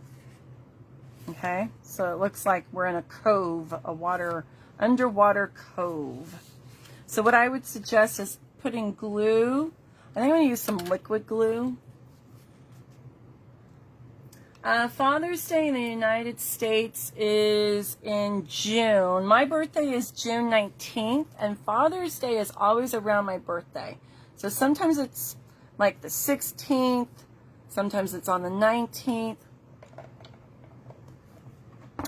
Okay, so it looks like we're in a cove, a underwater cove. So what I would suggest is putting glue. I think I'm going to use some liquid glue. Father's Day in the United States is in June. My birthday is June 19th, and Father's Day is always around my birthday. So sometimes it's like the 16th, sometimes it's on the 19th.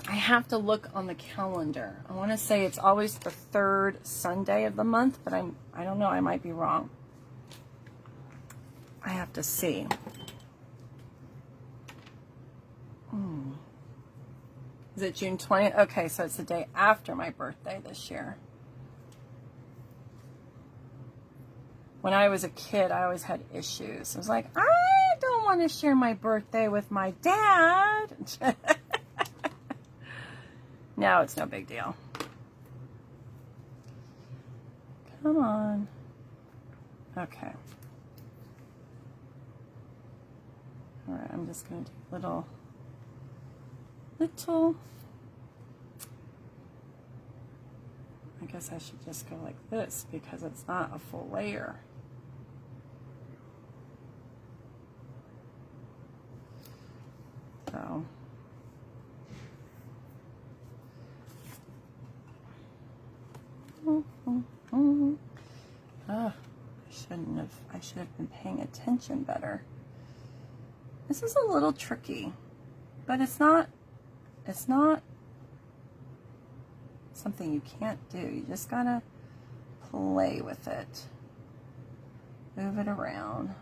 I have to look on the calendar. I want to say it's always the third Sunday of the month, but I don't know, I might be wrong. I have to see. Is it June 20th? Okay, so it's the day after my birthday this year. When I was a kid, I always had issues. I was like, I don't want to share my birthday with my dad. Now it's no big deal. Come on. Okay. All right, I'm just going to do little, I guess I should just go like this because it's not a full layer. So. Oh, I should have been paying attention better. This is a little tricky, but it's not something you can't do. You just gotta play with it. Move it around.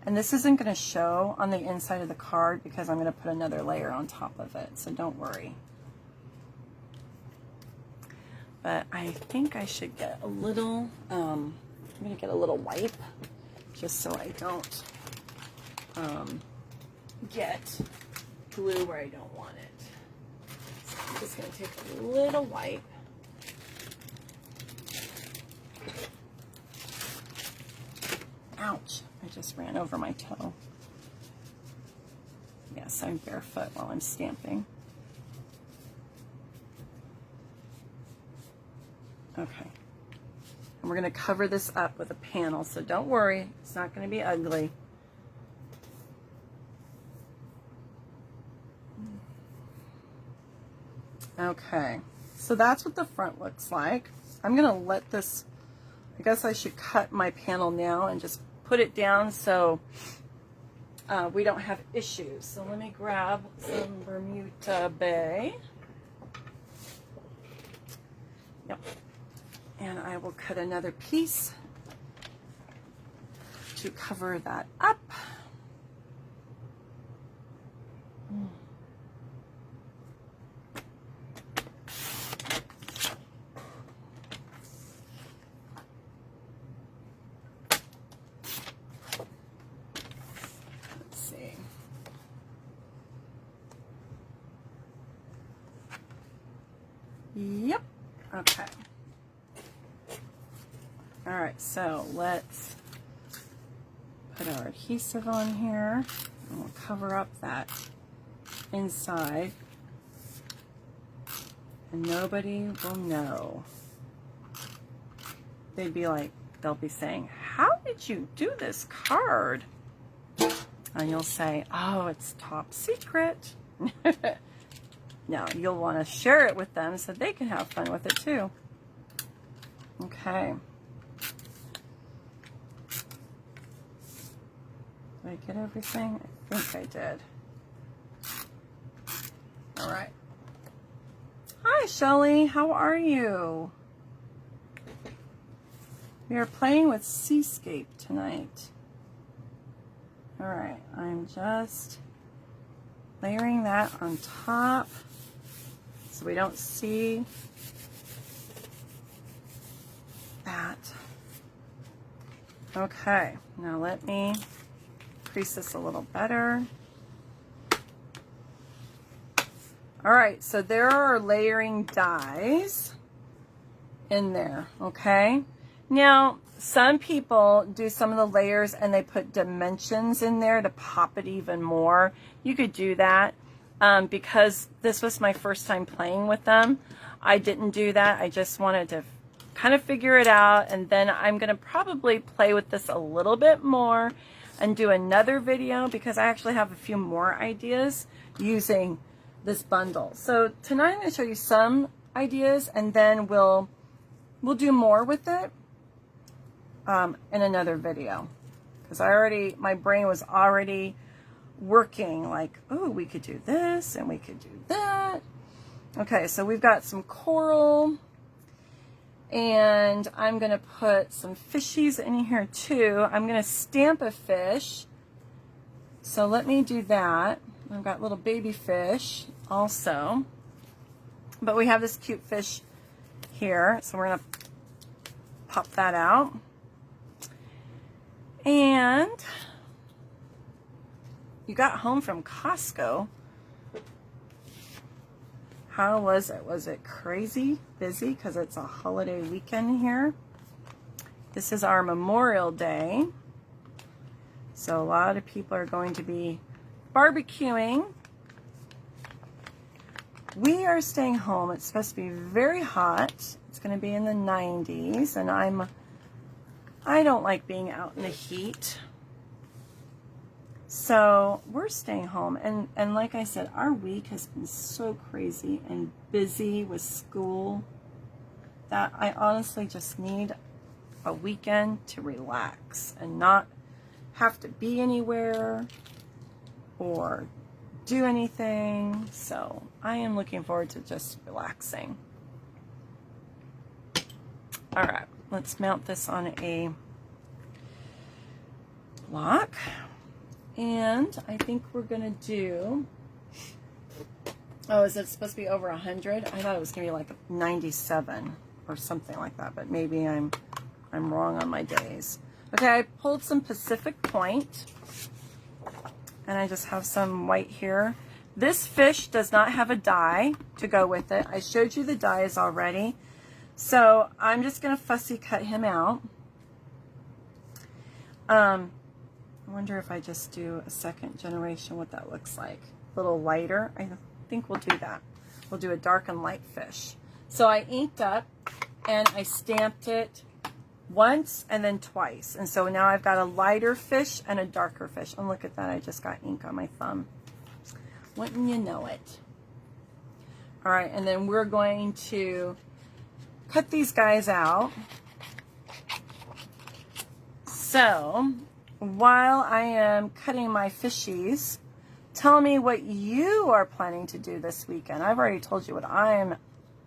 And this isn't gonna show on the inside of the card because I'm gonna put another layer on top of it, so don't worry. But I think I should get a little, I'm going to get a little wipe just so I don't get glue where I don't want it. So I'm just going to take a little wipe. Ouch, I just ran over my toe. Yes, I'm barefoot while I'm stamping. Okay, and we're going to cover this up with a panel, so don't worry, it's not going to be ugly. Okay, so that's what the front looks like. I'm going to let this, I guess I should cut my panel now and just put it down so we don't have issues. So let me grab some Bermuda Bay. Yep. And I will cut another piece to cover that up. Let's see. Yep. Okay. All right, so let's put our adhesive on here and we'll cover up that inside and nobody will know. They'd be like, they'll be saying, how did you do this card? And you'll say, oh, it's top secret. No, you'll want to share it with them so they can have fun with it too. Okay. Did I get everything? I think I did. All right. Hi, Shelly. How are you? We are playing with Seascape tonight. All right. I'm just layering that on top so we don't see that. Okay. Now let me crease this a little better. All right, so there are layering dies in there, okay? Now, some people do some of the layers and they put dimensions in there to pop it even more. You could do that. Because this was my first time playing with them, I didn't do that. I just wanted to kind of figure it out, and then I'm going to probably play with this a little bit more and do another video because I actually have a few more ideas using this bundle. So tonight I'm going to show you some ideas, and then we'll do more with it in another video, because my brain was already working like, oh, we could do this and we could do that. Okay, so we've got some coral, and I'm going to put some fishies in here too. I'm going to stamp a fish, so let me do that. I've got little baby fish also, but we have this cute fish here, so we're going to pop that out. And you got home from Costco. How was it? Was it crazy busy because it's a holiday weekend here? This is our Memorial Day, so a lot of people are going to be barbecuing. We are staying home. It's supposed to be very hot. It's going to be in the 90s, and I don't like being out in the heat. So we're staying home, and like I said, our week has been so crazy and busy with school that I honestly just need a weekend to relax and not have to be anywhere or do anything. So I am looking forward to just relaxing. All right, let's mount this on a block. And I think we're gonna do, oh, is it supposed to be over 100? I thought it was gonna be like 97 or something like that, but maybe I'm wrong on my days. Okay, I pulled some Pacific Point, and I just have some white here. This fish does not have a die to go with it. I showed you the dies already, so I'm just gonna fussy cut him out. I wonder if I just do a second generation, what that looks like. A little lighter. I think we'll do that. We'll do a dark and light fish. So I inked up and I stamped it once and then twice. And so now I've got a lighter fish and a darker fish. And look at that, I just got ink on my thumb. Wouldn't you know it? All right, and then we're going to cut these guys out. So while I am cutting my fishies, tell me what you are planning to do this weekend. I've already told you what I'm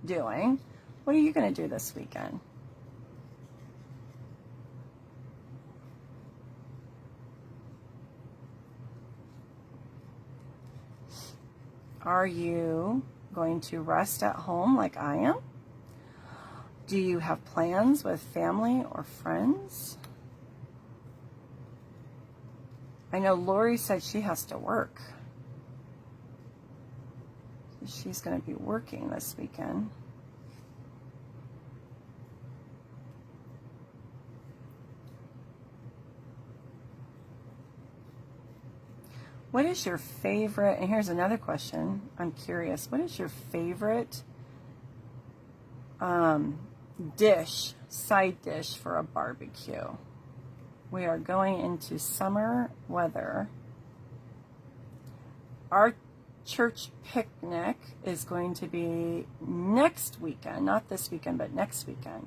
doing. What are you going to do this weekend? Are you going to rest at home like I am? Do you have plans with family or friends? I know Lori said she has to work. She's going to be working this weekend. What is your favorite, and here's another question, I'm curious, what is your favorite side dish for a barbecue? We are going into summer weather. Our church picnic is going to be next weekend, not this weekend, but next weekend.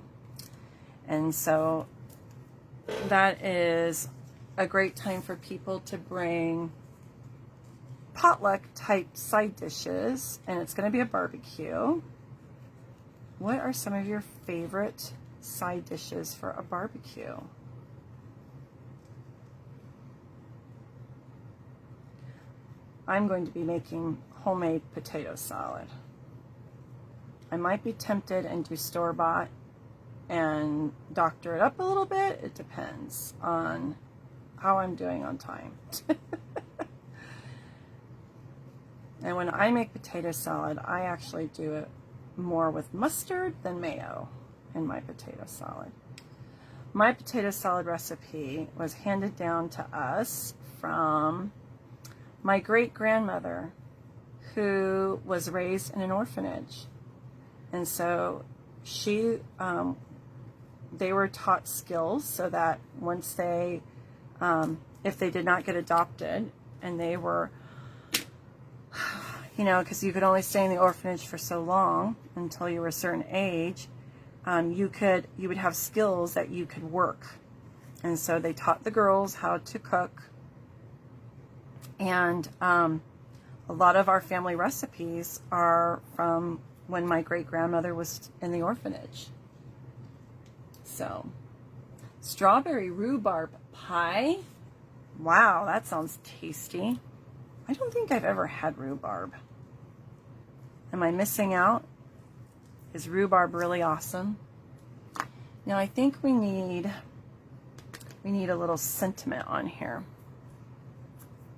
And so that is a great time for people to bring potluck type side dishes, and it's going to be a barbecue. What are some of your favorite side dishes for a barbecue? I'm going to be making homemade potato salad. I might be tempted and do store-bought and doctor it up a little bit. It depends on how I'm doing on time. And when I make potato salad, I actually do it more with mustard than mayo in my potato salad. My potato salad recipe was handed down to us from my great-grandmother, who was raised in an orphanage. And so they were taught skills so that once they, if they did not get adopted, and they were, you know, because you could only stay in the orphanage for so long until you were a certain age, you would have skills that you could work. And so they taught the girls how to cook. And a lot of our family recipes are from when my great-grandmother was in the orphanage. So, strawberry rhubarb pie. Wow, that sounds tasty. I don't think I've ever had rhubarb. Am I missing out? Is rhubarb really awesome? Now I think we need a little sentiment on here.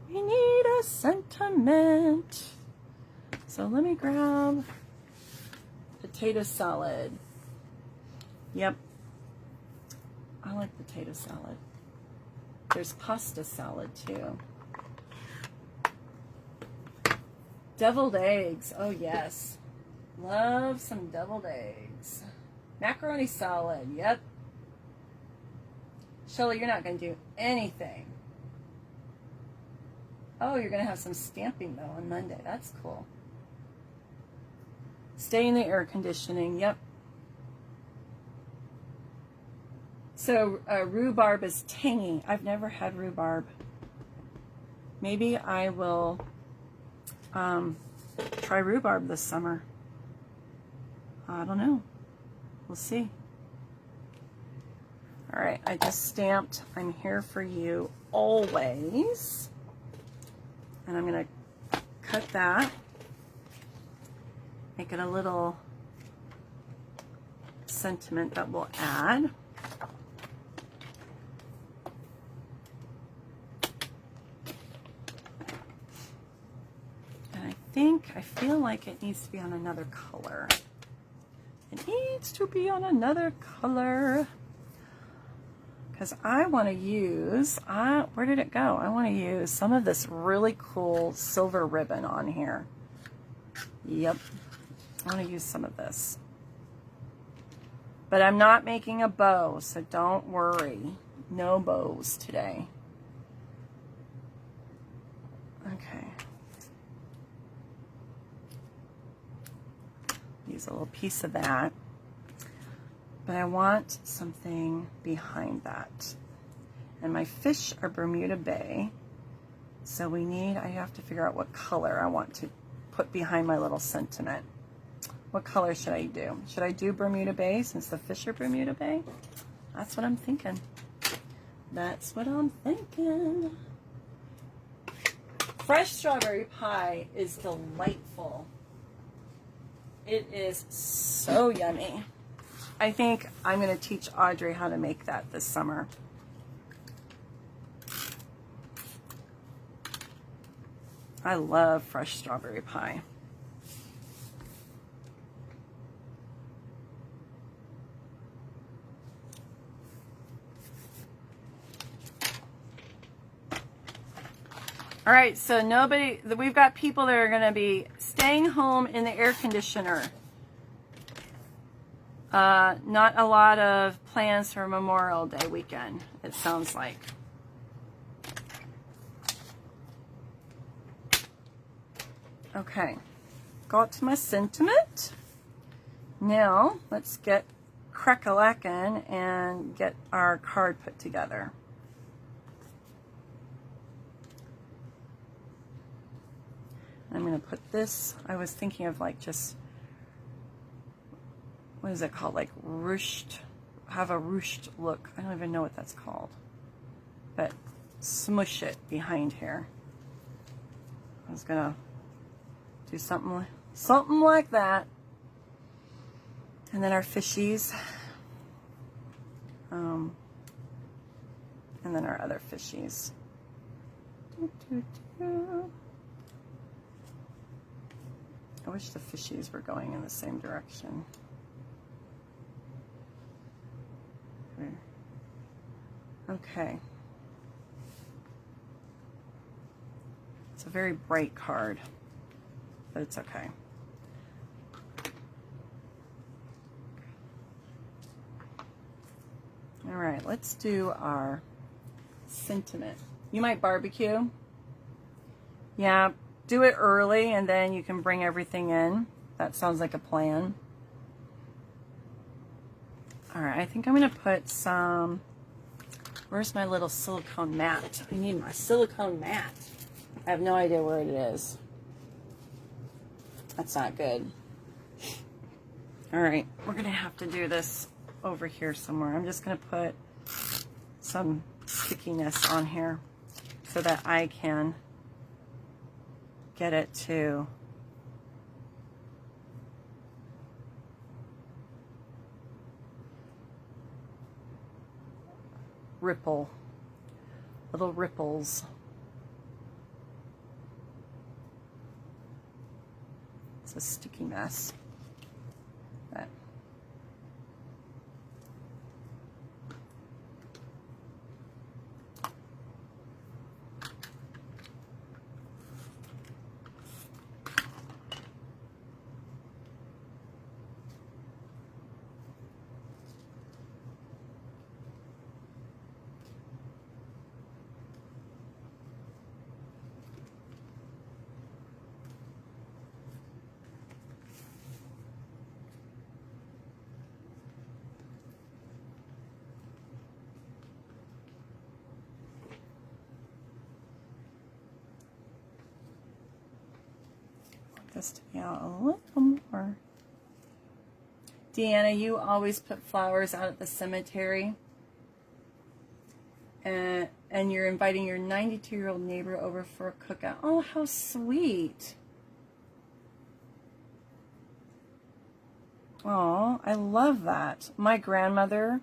We need a sentiment. So let me grab potato salad. Yep. I like potato salad. There's pasta salad too. Deviled eggs. Oh yes. Love some deviled eggs. Macaroni salad. Yep. Shelly, you're not going to do anything. Oh, you're going to have some stamping though on Monday. That's cool. Stay in the air conditioning. Yep. So rhubarb is tangy. I've never had rhubarb. Maybe I will try rhubarb this summer. I don't know. We'll see. All right, I just stamped "I'm here for you always." And I'm going to cut that. Make it a little sentiment that we'll add. I feel like it needs to be on another color. It needs to be on another color. Because I want to use, where did it go? I want to use some of this really cool silver ribbon on here. Yep. I want to use some of this. But I'm not making a bow, so don't worry. No bows today. Okay. Use a little piece of that. But I want something behind that. And my fish are Bermuda Bay. So I have to figure out what color I want to put behind my little sentiment. What color should I do? Should I do Bermuda Bay since the fish are Bermuda Bay? That's what I'm thinking. That's what I'm thinking. Fresh strawberry pie is delightful. It is so yummy. I think I'm going to teach Audrey how to make that this summer. I love fresh strawberry pie. All right, so we've got people that are going to be staying home in the air conditioner. Not a lot of plans for Memorial Day weekend, it sounds like. Okay, got to my sentiment. Now, let's get crack-a-lackin' and get our card put together. I'm going to put this, I was thinking of like just, what is it called? Like ruched, have a ruched look. I don't even know what that's called. But smush it behind here. I was going to do something like that. And then our fishies. And then our other fishies. I wish the fishies were going in the same direction. Okay. It's a very bright card, but it's okay. All right, let's do our sentiment. You might barbecue. Yeah, do it early and then you can bring everything in. That sounds like a plan. All right, I think I'm gonna put some, where's my little silicone mat? I need my silicone mat. I have no idea where it is. That's not good. All right, we're gonna have to do this over here somewhere. I'm just gonna put some stickiness on here so that I can get it to ripple, little ripples. It's a sticky mess. But this to be out a little more. Deanna, you always put flowers out at the cemetery, and you're inviting your 92-year-old neighbor over for a cookout. Oh, how sweet. Oh, I love that. My grandmother,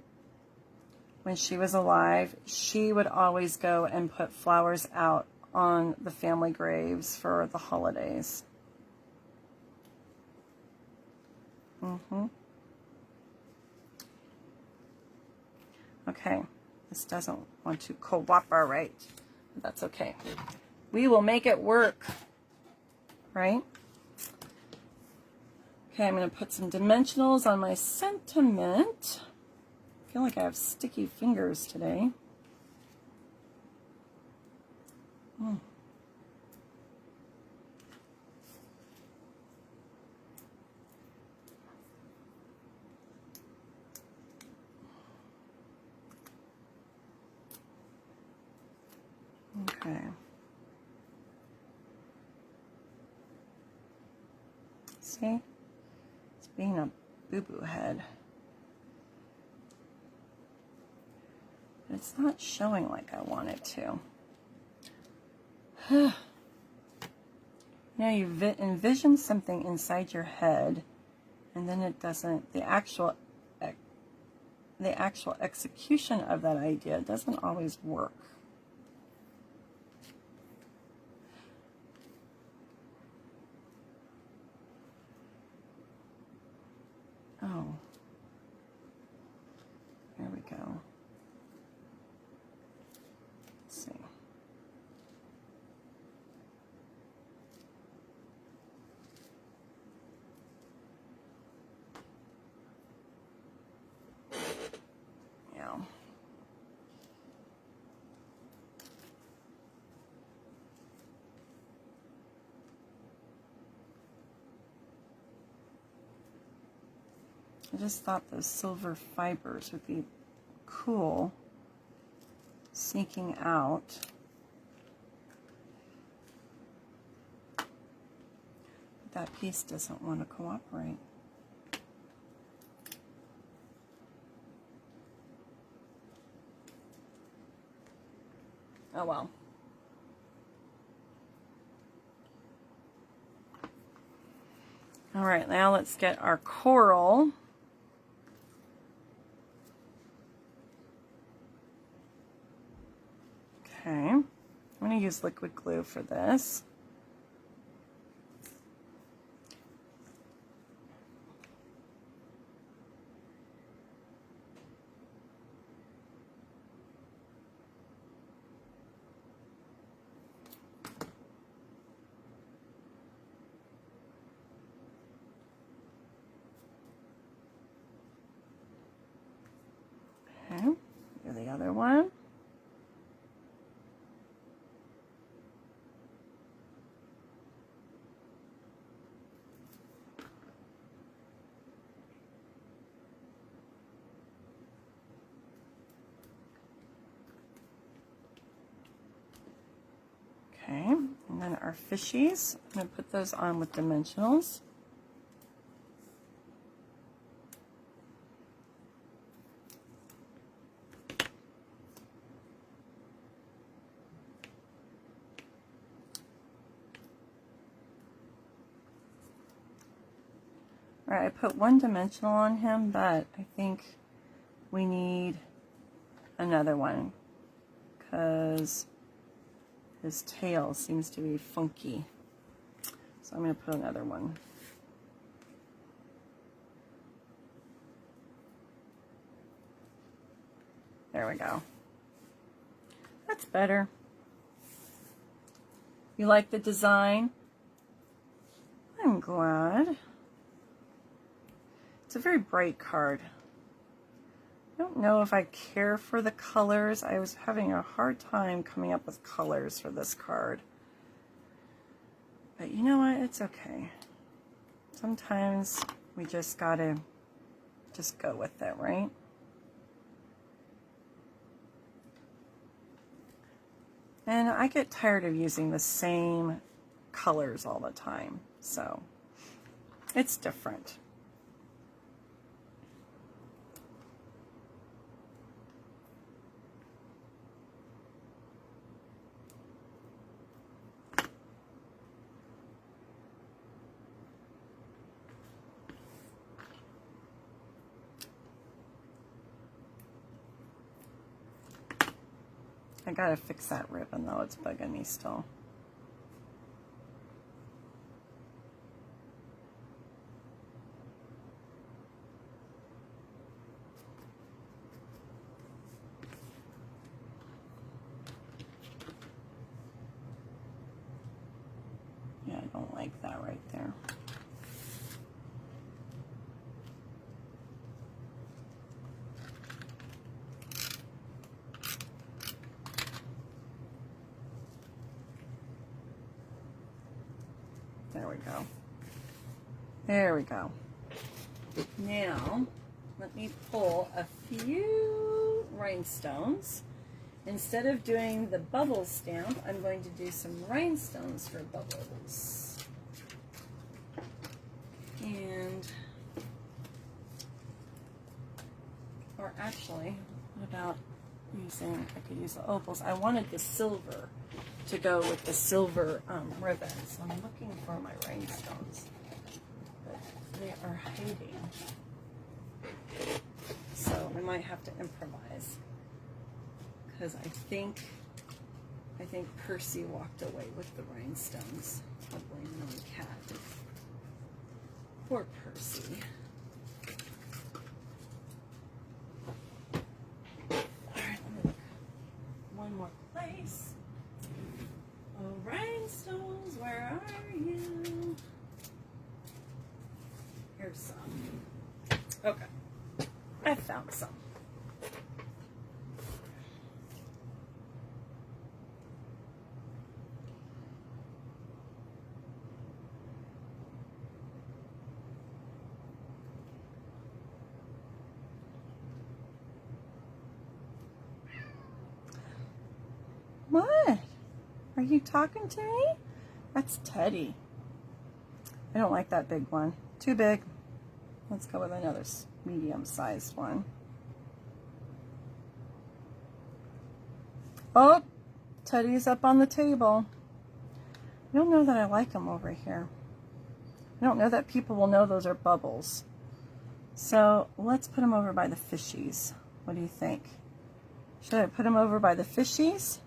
when she was alive, she would always go and put flowers out on the family graves for the holidays. Okay, this doesn't want to cooperate, but that's okay. We will make it work, right? Okay, I'm going to put some dimensionals on my sentiment. I feel like I have sticky fingers today. Okay. See? It's being a boo-boo head. But it's not showing like I want it to. Now you envision something inside your head, and then it doesn't, the actual execution of that idea doesn't always work. Oh, there we go. Let's see. Yeah. I just thought those silver fibers would be cool sneaking out. piece doesn't want to cooperate. Oh well. All right, now let's get our coral. Okay, I'm going to use liquid glue for this. Okay, do the other one. Okay, and then our fishies, I'm going to put those on with dimensionals. All right, I put one dimensional on him, but I think we need another one because his tail seems to be funky. So I'm going to put another one. There we go. That's better. You like the design? I'm glad. It's a very bright card. I don't know if I care for the colors. I was having a hard time coming up with colors for this card. But you know what? It's okay. Sometimes we just gotta just go with it, right? And I get tired of using the same colors all the time, so it's different. I gotta fix that ribbon though, it's bugging me still. Yeah, I don't like that right there. There we go. There we go. Now, let me pull a few rhinestones. Instead of doing the bubble stamp, I'm going to do some rhinestones for bubbles. And, or actually, what about using, I could use the opals. I wanted the silver to go with the silver ribbon, so I'm looking for my rhinestones, but they are hiding, so I might have to improvise, because I think Percy walked away with the rhinestones. I'll blame it on the cat. Poor Percy. All right, let me look one more place. Oh, rhinestones, where are you? Here's some. Okay, I found some. What? Are you talking to me? That's Teddy. I don't like that big one. Too big. Let's go with another medium-sized one. Oh, Teddy's up on the table. I don't know that I like them over here. I don't know that people will know those are bubbles. So let's put them over by the fishies. What do you think? Should I put them over by the fishies?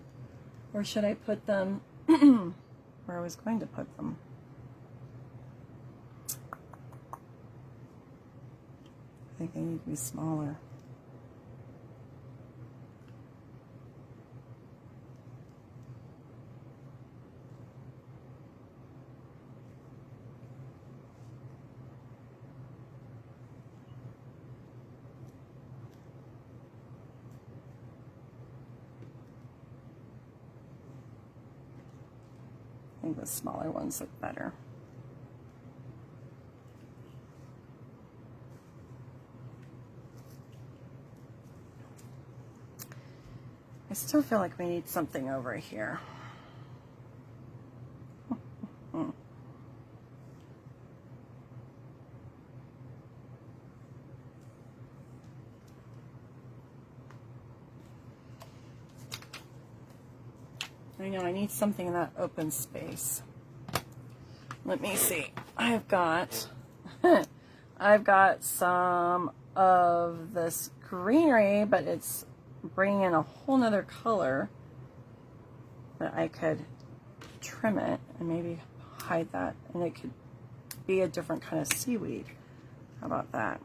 Or should I put them where I was going to put them? I think they need to be smaller. I think the smaller ones look better. I still feel like we need something over here. I know I need something in that open space. Let me see. I've got some of this greenery, but it's bringing in a whole nother color that I could trim it and maybe hide that, and it could be a different kind of seaweed. How about that?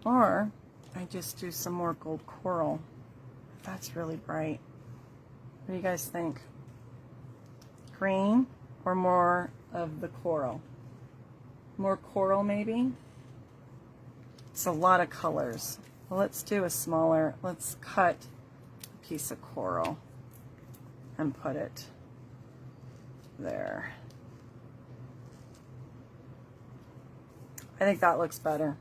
Or I just do some more gold coral. That's really bright. What do you guys think? Green or more of the coral? More coral maybe? It's a lot of colors. Well, let's do a smaller, let's cut a piece of coral and put it there. I think that looks better.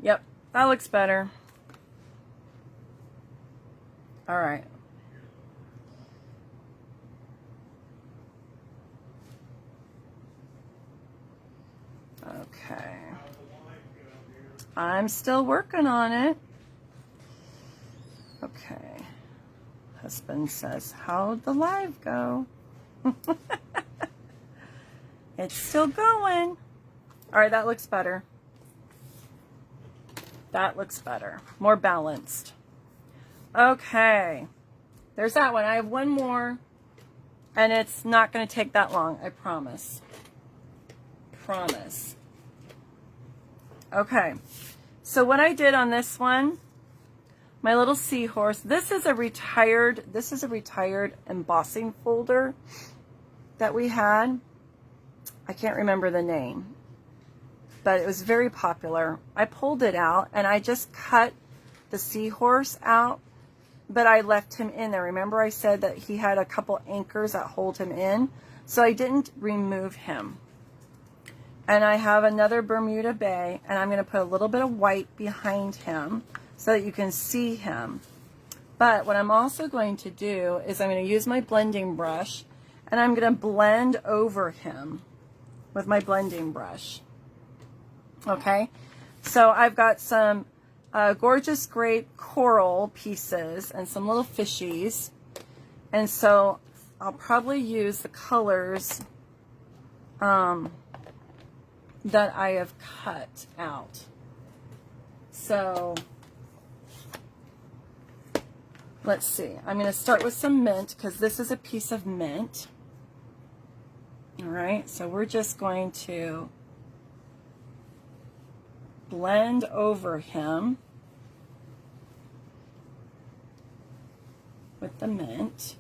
Yep, that looks better. All right. Okay. I'm still working on it. Okay. Husband says, how'd the live go? It's still going. All right, that looks better. That looks better. More balanced. Okay. There's that one. I have one more, and it's not going to take that long. I promise. Promise. Okay. So what I did on this one, my little seahorse, this is a retired embossing folder that we had. I can't remember the name, but it was very popular. I pulled it out and I just cut the seahorse out, but I left him in there. Remember I said that he had a couple anchors that hold him in, so I didn't remove him. And I have another Bermuda Bay, and I'm going to put a little bit of white behind him so that you can see him. But what I'm also going to do is I'm going to use my blending brush, and I'm going to blend over him with my blending brush. Okay, so I've got some gorgeous grape coral pieces and some little fishies, and so I'll probably use the colors that I have cut out. So let's see, I'm going to start with some mint because this is a piece of mint. All right, so we're just going to blend over him with the mint.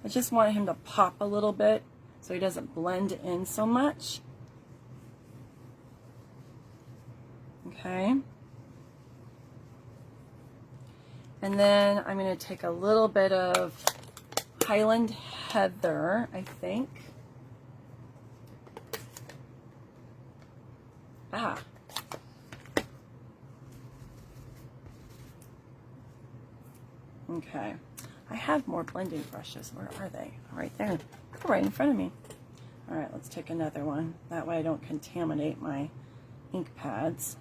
I just want him to pop a little bit so he doesn't blend in so much. Okay. And then I'm going to take a little bit of Highland Heather, I think. Ah. Okay. I have more blending brushes. Where are they? Right there. Oh, right in front of me. All right, let's take another one. That way I don't contaminate my ink pads.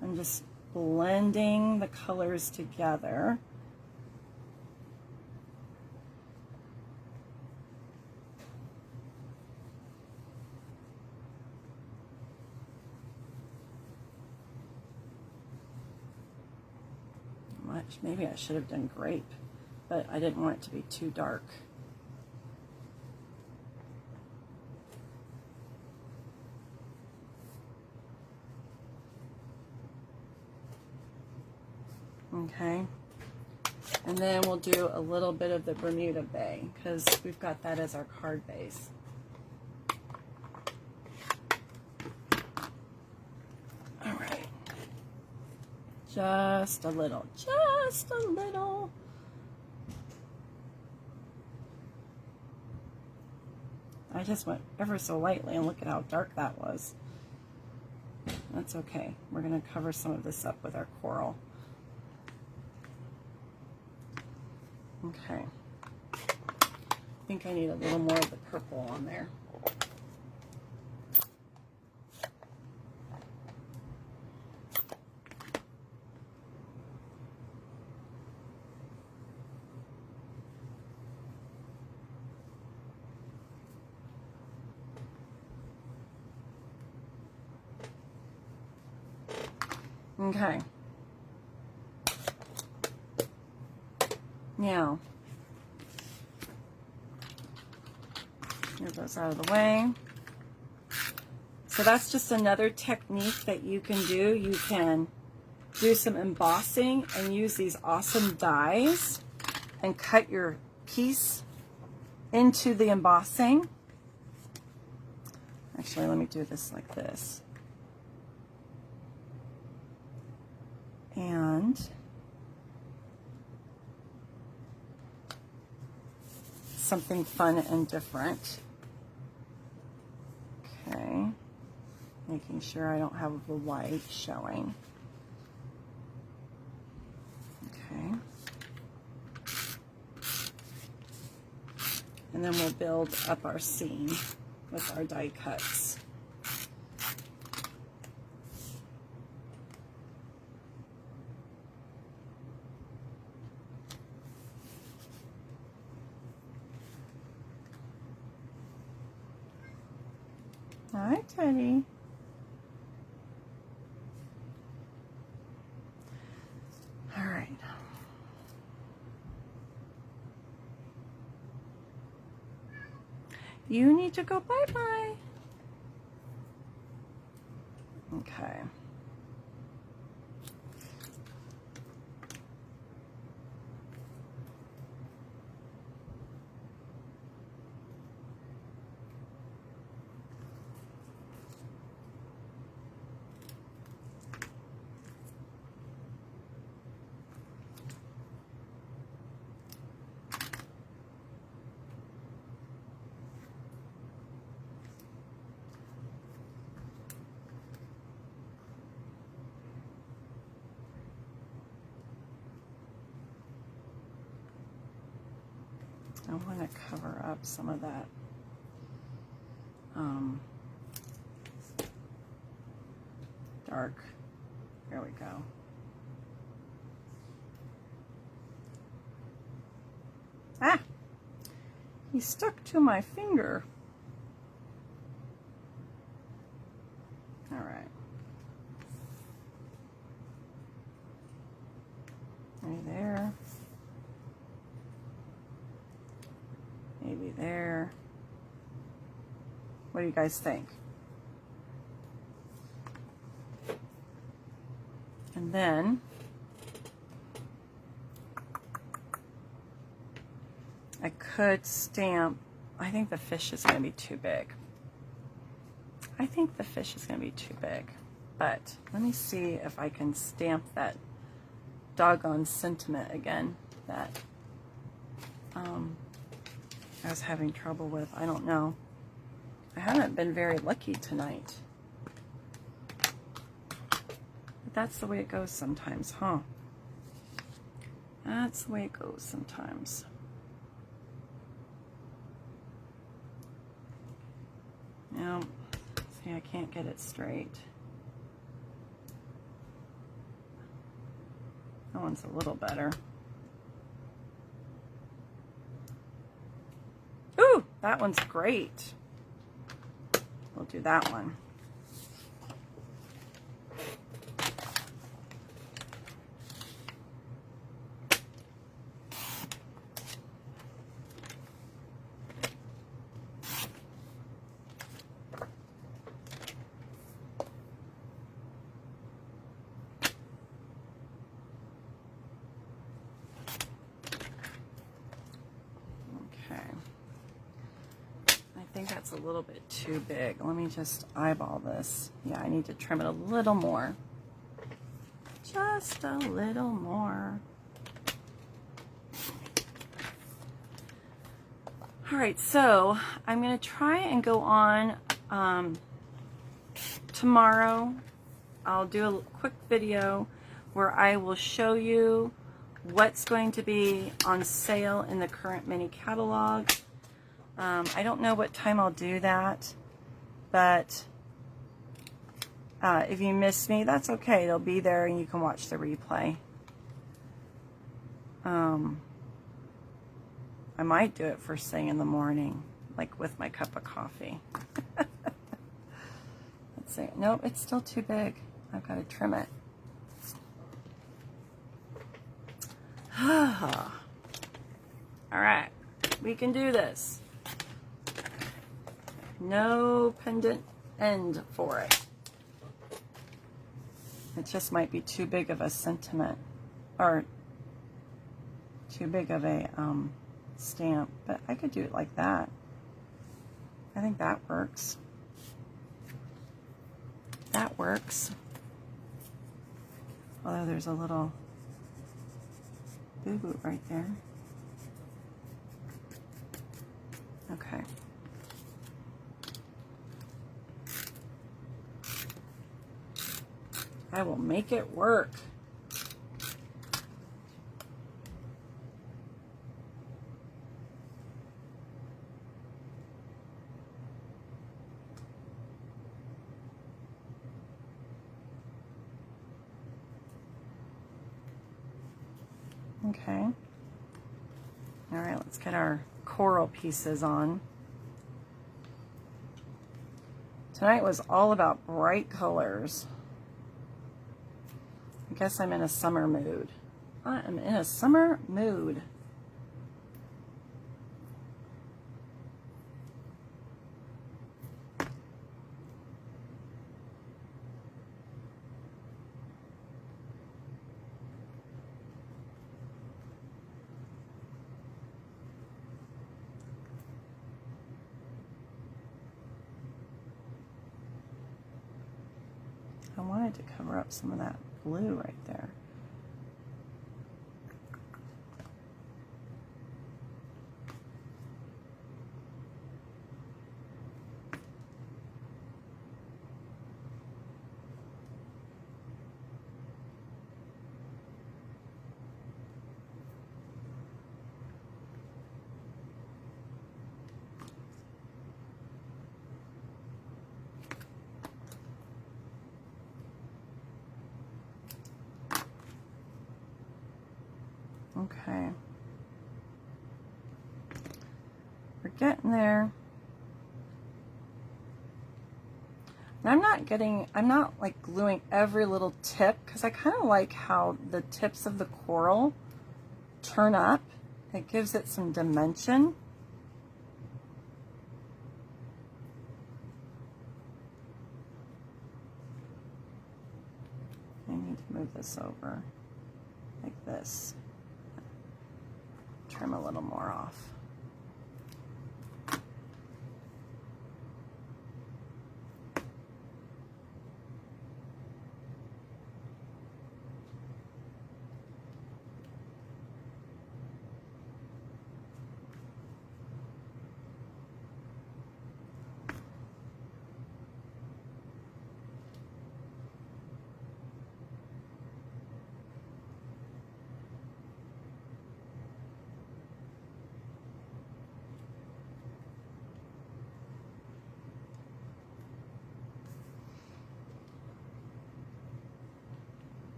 I'm just blending the colors together. Much. Maybe I should have done grape, but I didn't want it to be too dark. Okay, and then we'll do a little bit of the Bermuda Bay because we've got that as our card base. All right, just a little, just a little. I just went ever so lightly and look at how dark that was. That's okay. We're going to cover some of this up with our coral. Okay, I think I need a little more of the purple on there. Okay. Now, here goes out of the way. So that's just another technique that you can do. You can do some embossing and use these awesome dies and cut your piece into the embossing. Actually, let me do this like this. And something fun and different. Okay, making sure I don't have the white showing. Okay, and then we'll build up our scene with our die cuts. Hi, Teddy. All right. You need to go bye-bye. Okay. I want to cover up some of that dark. There we go. Ah! He stuck to my finger. All right. Right there. Maybe there. What do you guys think? And then I could stamp. I think the fish is going to be too big. I think the fish is going to be too big. But let me see if I can stamp that doggone sentiment again that I was having trouble with. I don't know. I haven't been very lucky tonight. But that's the way it goes sometimes, huh? That's the way it goes sometimes. Now, see, I can't get it straight. That one's a little better. Ooh, that one's great. We'll do that one. I think that's a little bit too big. Let me just eyeball this. Yeah, I need to trim it a little more. Just a little more. All right, so I'm going to try and go on tomorrow. I'll do a quick video where I will show you what's going to be on sale in the current mini catalog. I don't know what time I'll do that, but if you miss me, that's okay. It'll be there and you can watch the replay. I might do it first thing in the morning, like with my cup of coffee. Let's see. Nope, it's still too big. I've got to trim it. All right, we can do this. No pendant end for it. It just might be too big of a sentiment, or too big of a stamp, but I could do it like that. I think that works. That works. Although there's a little boo-boo right there. Okay. I will make it work. Okay. All right, let's get our coral pieces on. Tonight was all about bright colors. I guess I'm in a summer mood. I am in a summer mood. I wanted to cover up some of that blue right there. Okay. We're getting there. And I'm not like gluing every little tip, because I kind of like how the tips of the coral turn up. It gives it some dimension. I need to move this over like this. Trim a little more off.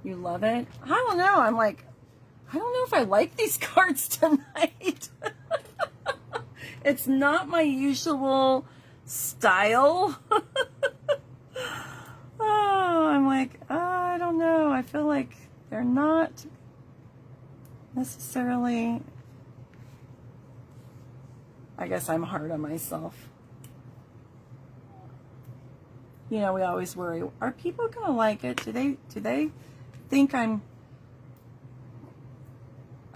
You love it? I don't know. I'm like, I don't know if I like these cards tonight. It's not my usual style. Oh, I'm like, I don't know. I feel like they're not necessarily, I guess I'm hard on myself. You know, we always worry, are people going to like it? Do they think I'm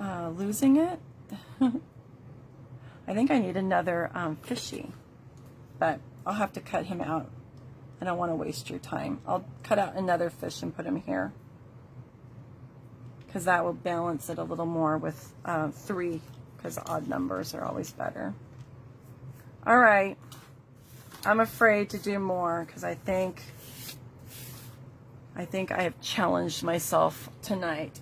losing it? I think I need another fishy, but I'll have to cut him out. I don't want to waste your time. I'll cut out another fish and put him here, because that will balance it a little more with 3, because odd numbers are always better. All right. I'm afraid to do more because I think I have challenged myself tonight.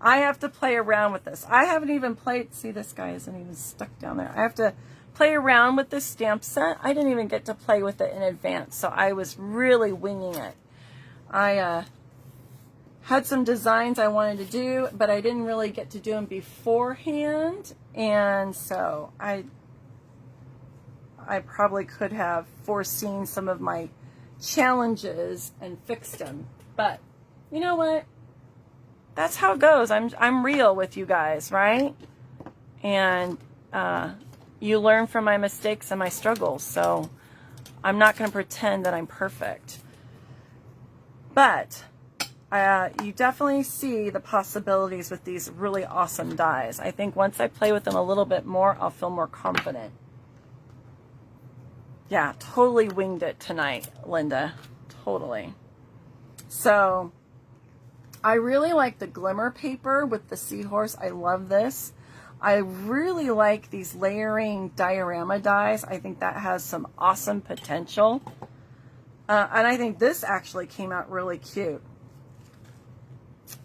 I have to play around with this. I haven't even played. See, this guy isn't even stuck down there. I have to play around with this stamp set. I didn't even get to play with it in advance, so I was really winging it. I had some designs I wanted to do, but I didn't really get to do them beforehand, and so I probably could have foreseen some of my challenges and fixed them. But you know what? That's how it goes. I'm real with you guys, right? And you learn from my mistakes and my struggles. So I'm not going to pretend that I'm perfect. But you definitely see the possibilities with these really awesome dies. I think once I play with them a little bit more, I'll feel more confident. Yeah, totally winged it tonight, Linda. Totally. So, I really like the glimmer paper with the seahorse. I love this. I really like these layering diorama dies. I think that has some awesome potential. And I think this actually came out really cute.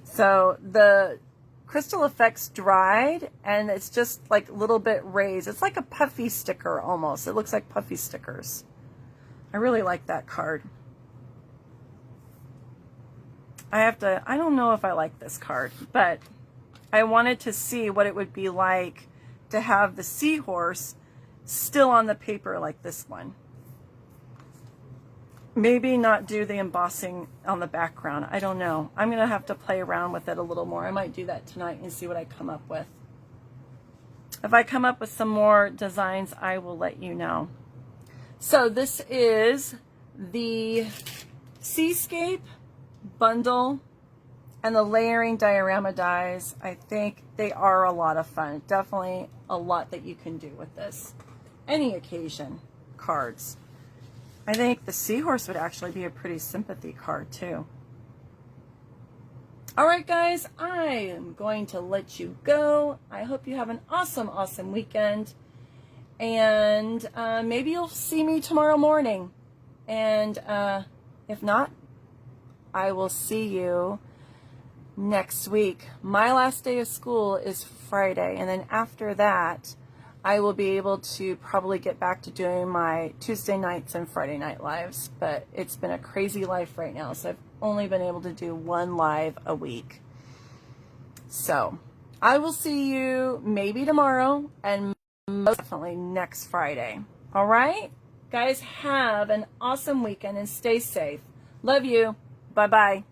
So, the Crystal Effects dried, and it's just like a little bit raised. It's like a puffy sticker almost. It looks like puffy stickers. I really like that card. I don't know if I like this card, but I wanted to see what it would be like to have the seahorse still on the paper like this one. Maybe not do the embossing on the background. I don't know. I'm going to have to play around with it a little more. I might do that tonight and see what I come up with. If I come up with some more designs, I will let you know. So this is the Seascape Bundle and the layering diorama dies. I think they are a lot of fun. Definitely a lot that you can do with this. Any occasion cards. I think the seahorse would actually be a pretty sympathy card too. All right, guys, I am going to let you go. I hope you have an awesome, awesome weekend. And maybe you'll see me tomorrow morning. And if not, I will see you next week. My last day of school is Friday. And then after that, I will be able to probably get back to doing my Tuesday nights and Friday night lives, but it's been a crazy life right now, so I've only been able to do 1 live a week. So I will see you maybe tomorrow and most definitely next Friday. All right? Guys, have an awesome weekend and stay safe. Love you. Bye-bye.